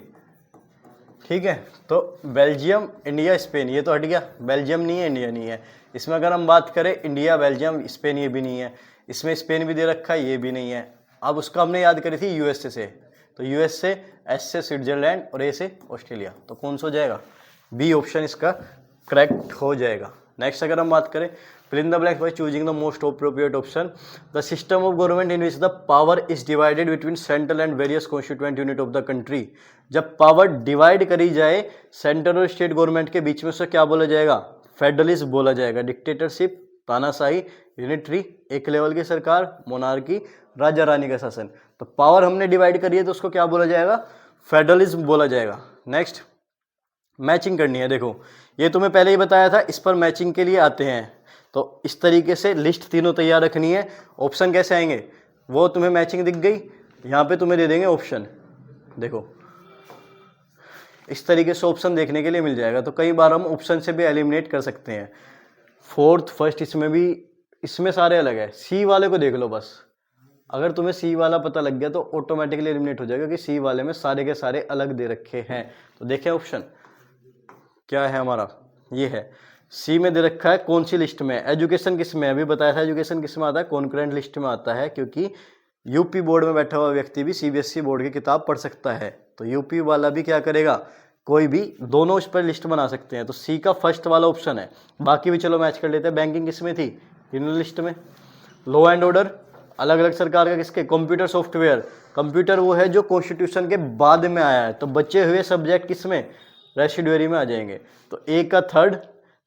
ठीक है। तो बेल्जियम, इंडिया, स्पेन, ये तो हट गया, बेल्जियम नहीं है, इंडिया नहीं है। इसमें अगर हम बात करें इंडिया, बेल्जियम, स्पेन, ये भी नहीं है। इसमें स्पेन भी दे रखा है, ये भी नहीं है। अब उसका हमने याद करी थी यूएसए से, तो यूएस से, एस से स्विट्जरलैंड और ए से ऑस्ट्रेलिया। तो कौन सा हो जाएगा? बी ऑप्शन इसका करेक्ट हो जाएगा। नेक्स्ट अगर हम बात करें, fill in the blank by choosing the most appropriate option. The system of government in which the power is divided between central and various constituent unit of the country. जब power divide करी जाए central और state government के बीच में, उसे क्या बोला जाएगा? फेडरलिज्म बोला जाएगा। डिक्टेटरशिप, तानाशाही, यूनिटरी, एक लेवल की सरकार, मोनार्की, राजा रानी का शासन। तो पावर हमने डिवाइड करी है तो उसको क्या बोला जाएगा? फेडरलिज्म बोला जाएगा। नेक्स्ट मैचिंग करनी है। देखो ये तुम्हें पहले ही बताया था, इस पर मैचिंग के लिए आते हैं। तो इस तरीके से लिस्ट तीनों तैयार रखनी है। ऑप्शन कैसे आएंगे? वो तुम्हें मैचिंग दिख गई, यहाँ पे तुम्हें दे देंगे ऑप्शन। देखो इस तरीके से ऑप्शन देखने के लिए मिल जाएगा। तो कई बार हम ऑप्शन से भी एलिमिनेट कर सकते हैं। फोर्थ, फर्स्ट, इसमें भी, इसमें सारे अलग है। सी वाले को देख लो बस, अगर तुम्हें सी वाला पता लग गया तो ऑटोमेटिकली एलिमिनेट हो जाएगा, क्योंकि सी वाले में सारे के सारे अलग दे रखे हैं। तो देखें ऑप्शन क्या है हमारा, ये है। सी में दे रखा है कौन सी लिस्ट में? एजुकेशन किस में? अभी बताया था एजुकेशन किस में आता है? कॉन्करेंट लिस्ट में आता है, क्योंकि यूपी बोर्ड में बैठा हुआ व्यक्ति भी सीबीएसई बोर्ड की किताब पढ़ सकता है। तो यूपी वाला भी क्या करेगा? कोई भी, दोनों इस पर लिस्ट बना सकते हैं। तो सी का फर्स्ट वाला ऑप्शन है। बाकी भी चलो मैच कर लेते हैं। बैंकिंग किस में थी? तीनों लिस्ट में। लॉ एंड ऑर्डर अलग अलग सरकार का किसके? कंप्यूटर सॉफ्टवेयर, कंप्यूटर वो है जो कॉन्स्टिट्यूशन के बाद में आया है। तो बचे हुए सब्जेक्ट किस में? रेसिडुअरी में आ जाएंगे। तो ए का थर्ड,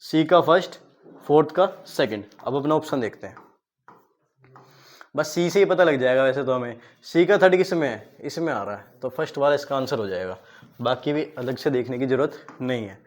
सी का फर्स्ट, फोर्थ का सेकंड। अब अपना ऑप्शन देखते हैं। बस सी से ही पता लग जाएगा वैसे तो हमें। सी का थर्ड किस में है? इसमें आ रहा है, तो फर्स्ट वाला इसका आंसर हो जाएगा। बाकी भी अलग से देखने की जरूरत नहीं है।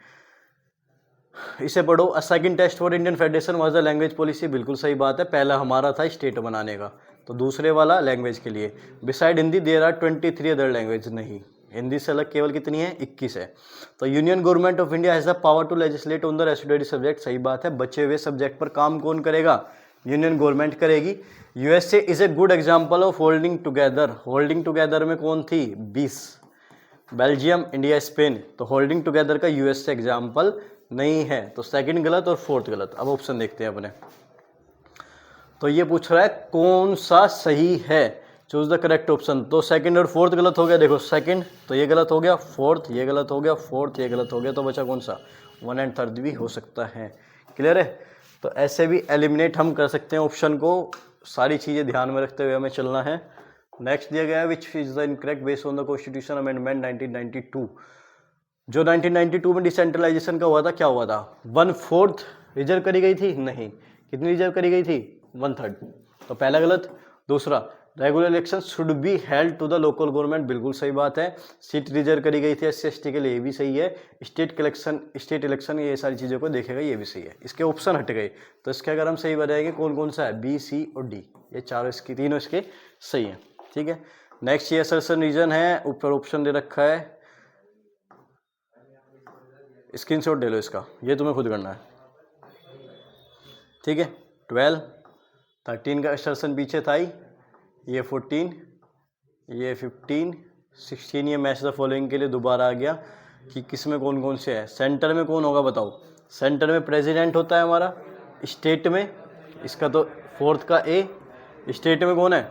इसे पढ़ो। A second test for Indian federation was the language policy. बिल्कुल सही बात है। पहला हमारा था स्टेट बनाने का, तो दूसरे वाला लैंग्वेज के लिए। Beside Hindi there are 23 other language. नहीं, हिंदी से अलग केवल कितनी है? 21 है। तो union government of India has the power to legislate on the residuary subject. सही बात है। बचे हुए सब्जेक्ट पर काम कौन करेगा? यूनियन गवर्नमेंट करेगी। USA is a good example of holding together. Holding together में कौन थी? 20। Belgium, India, Spain. तो होल्डिंग टुगेदर का यूएसए एग्जाम्पल नहीं है। तो सेकंड गलत और फोर्थ गलत। अब ऑप्शन देखते हैं अपने। तो ये पूछ रहा है कौन सा सही है, चूज द करेक्ट ऑप्शन। तो सेकंड और फोर्थ गलत हो गया। देखो सेकंड तो ये गलत हो गया, फोर्थ ये गलत हो गया, फोर्थ ये गलत हो गया। तो बचा कौन सा? वन एंड थर्ड भी हो सकता है। क्लियर है? तो ऐसे भी एलिमिनेट हम कर सकते हैं ऑप्शन को। सारी चीज़ें ध्यान में रखते हुए हमें चलना है। नेक्स्ट दिया गया है which is the incorrect based on the constitution amendment 1992। जो 1992 में डिसेंट्रलाइजेशन का हुआ था, क्या हुआ था? 1/4 रिजर्व करी गई थी? नहीं। कितनी रिजर्व करी गई थी? 1/3। तो पहला गलत। दूसरा, regular election should be held to the local government. बिल्कुल सही बात है। सीट रिजर्व करी गई थी SC/ST के लिए, ये भी सही है। स्टेट इलेक्शन ये सारी चीज़ों को देखेगा, ये भी सही है। इसके ऑप्शन हट गए, तो इसके अगर हम सही बताएंगे कौन कौन सा है? B, C और D। ये चारों इसकी, तीनों इसके सही हैं। ठीक है। नेक्स्ट ये असर्शन रीजन है, ऊपर ऑप्शन दे रखा है। स्क्रीनशॉट ले लो इसका, ये तुम्हें खुद करना है। ठीक है। 12, 13 का असर्शन पीछे था ही, ये 14, ये 15, 16 ये मैच द फॉलोइंग के लिए दोबारा आ गया कि किस में कौन कौन से है। सेंटर में कौन होगा बताओ? सेंटर में प्रेसिडेंट होता है हमारा। स्टेट में इसका तो फोर्थ का ए। स्टेट में कौन है?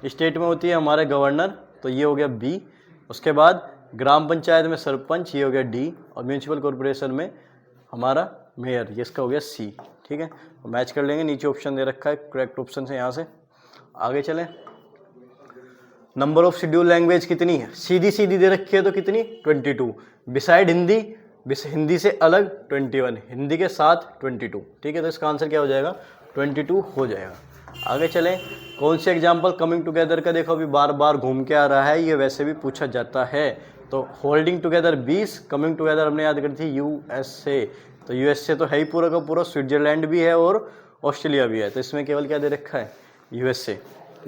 स्टेट में होती है हमारे गवर्नर, तो ये हो गया B। उसके बाद ग्राम पंचायत में सरपंच, ये हो गया D। और म्यूनसिपल कॉरपोरेशन में हमारा मेयर, ये इसका हो गया C। ठीक है। मैच कर लेंगे। नीचे ऑप्शन दे रखा है, करेक्ट ऑप्शन से यहाँ से आगे चलें। नंबर ऑफ शेड्यूल लैंग्वेज कितनी है? सीधी सीधी दे रखी है तो कितनी? 22। बिसाइड हिंदी, हिंदी से अलग 21, हिंदी के साथ 22। ठीक है। तो इसका आंसर क्या हो जाएगा? 22 हो जाएगा। आगे चलें। कौन से एग्जाम्पल कमिंग टुगेदर का देखो अभी बार बार घूम के आ रहा है, ये वैसे भी पूछा जाता है। तो होल्डिंग टुगेदर 20, कमिंग टुगेदर हमने याद करी थी USA। तो USA तो है ही पूरा का पूरा, स्विट्जरलैंड भी है और ऑस्ट्रेलिया भी है। तो इसमें केवल क्या दे रखा है? USA।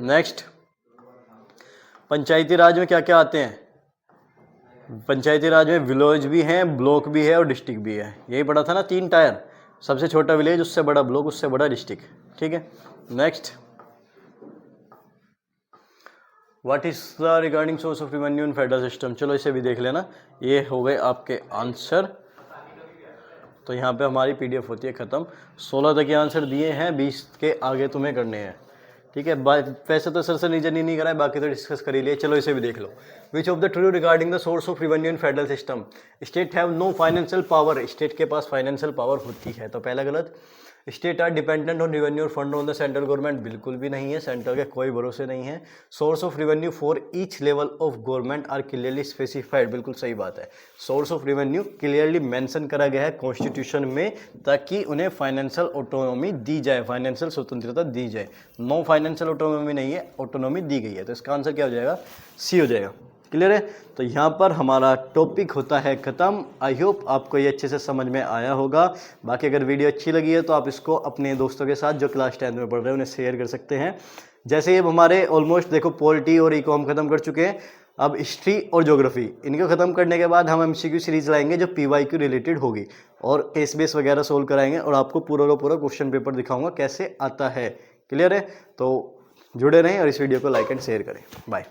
नेक्स्ट, पंचायती राज में क्या क्या आते हैं? पंचायती राज में विलेज भी हैं, ब्लॉक भी है और डिस्ट्रिक्ट भी है। यही पढ़ा था ना, 3 टायर। सबसे छोटा विलेज, उससे बड़ा ब्लॉक, उससे बड़ा डिस्ट्रिक्ट। ठीक है। Next, what is the regarding source of revenue in federal system. चलो इसे भी देख लेना। ये हो गए आपके आंसर। तो यहाँ पे हमारी PDF होती है ख़त्म। 16 तक के आंसर दिए हैं, 20 के आगे तुम्हें करने हैं। ठीक है, वैसे तो सर रीजन ही नहीं करा है, बाकी तो डिस्कस कर ही लिए, चलो इसे भी देख लो। Which of the true regarding the source of revenue in federal system, state have no financial power, state के पास फाइनेंशियल पावर होती है, तो पहला गलत। State are dependent on revenue और fund on the central government, बिल्कुल भी नहीं है, सेंट्रल के कोई भरोसे नहीं है। Source of revenue for each level of government are clearly specified, बिल्कुल सही बात है। Source of revenue clearly mention करा गया है कॉन्स्टिट्यूशन में, ताकि उन्हें फाइनेंशियल ऑटोनॉमी दी जाए, फाइनेंशियल स्वतंत्रता दी जाए। नो फाइनेंशियल ऑटोनॉमी नहीं है, ऑटोनॉमी दी गई है, तो इसका आंसर क्या हो जाएगा, सी हो जाएगा। क्लियर है, तो यहाँ पर हमारा टॉपिक होता है ख़त्म। आई होप आपको ये अच्छे से समझ में आया होगा। बाकी अगर वीडियो अच्छी लगी है तो आप इसको अपने दोस्तों के साथ जो क्लास 10 में पढ़ रहे हैं उन्हें शेयर कर सकते हैं। जैसे ये हमारे ऑलमोस्ट देखो पॉलिटी और इकोनॉमी खत्म कर चुके हैं, अब हिस्ट्री और ज्योग्राफी इनको ख़त्म करने के बाद हम एमसीक्यू सीरीज लाएंगे जो पीवाईक्यू रिलेटेड होगी, और केस बेस वगैरह सोल्व कराएंगे, और आपको पूरा का पूरा क्वेश्चन पेपर दिखाऊंगा कैसे आता है। क्लियर है, तो जुड़े रहें और इस वीडियो को लाइक एंड शेयर करें। बाय।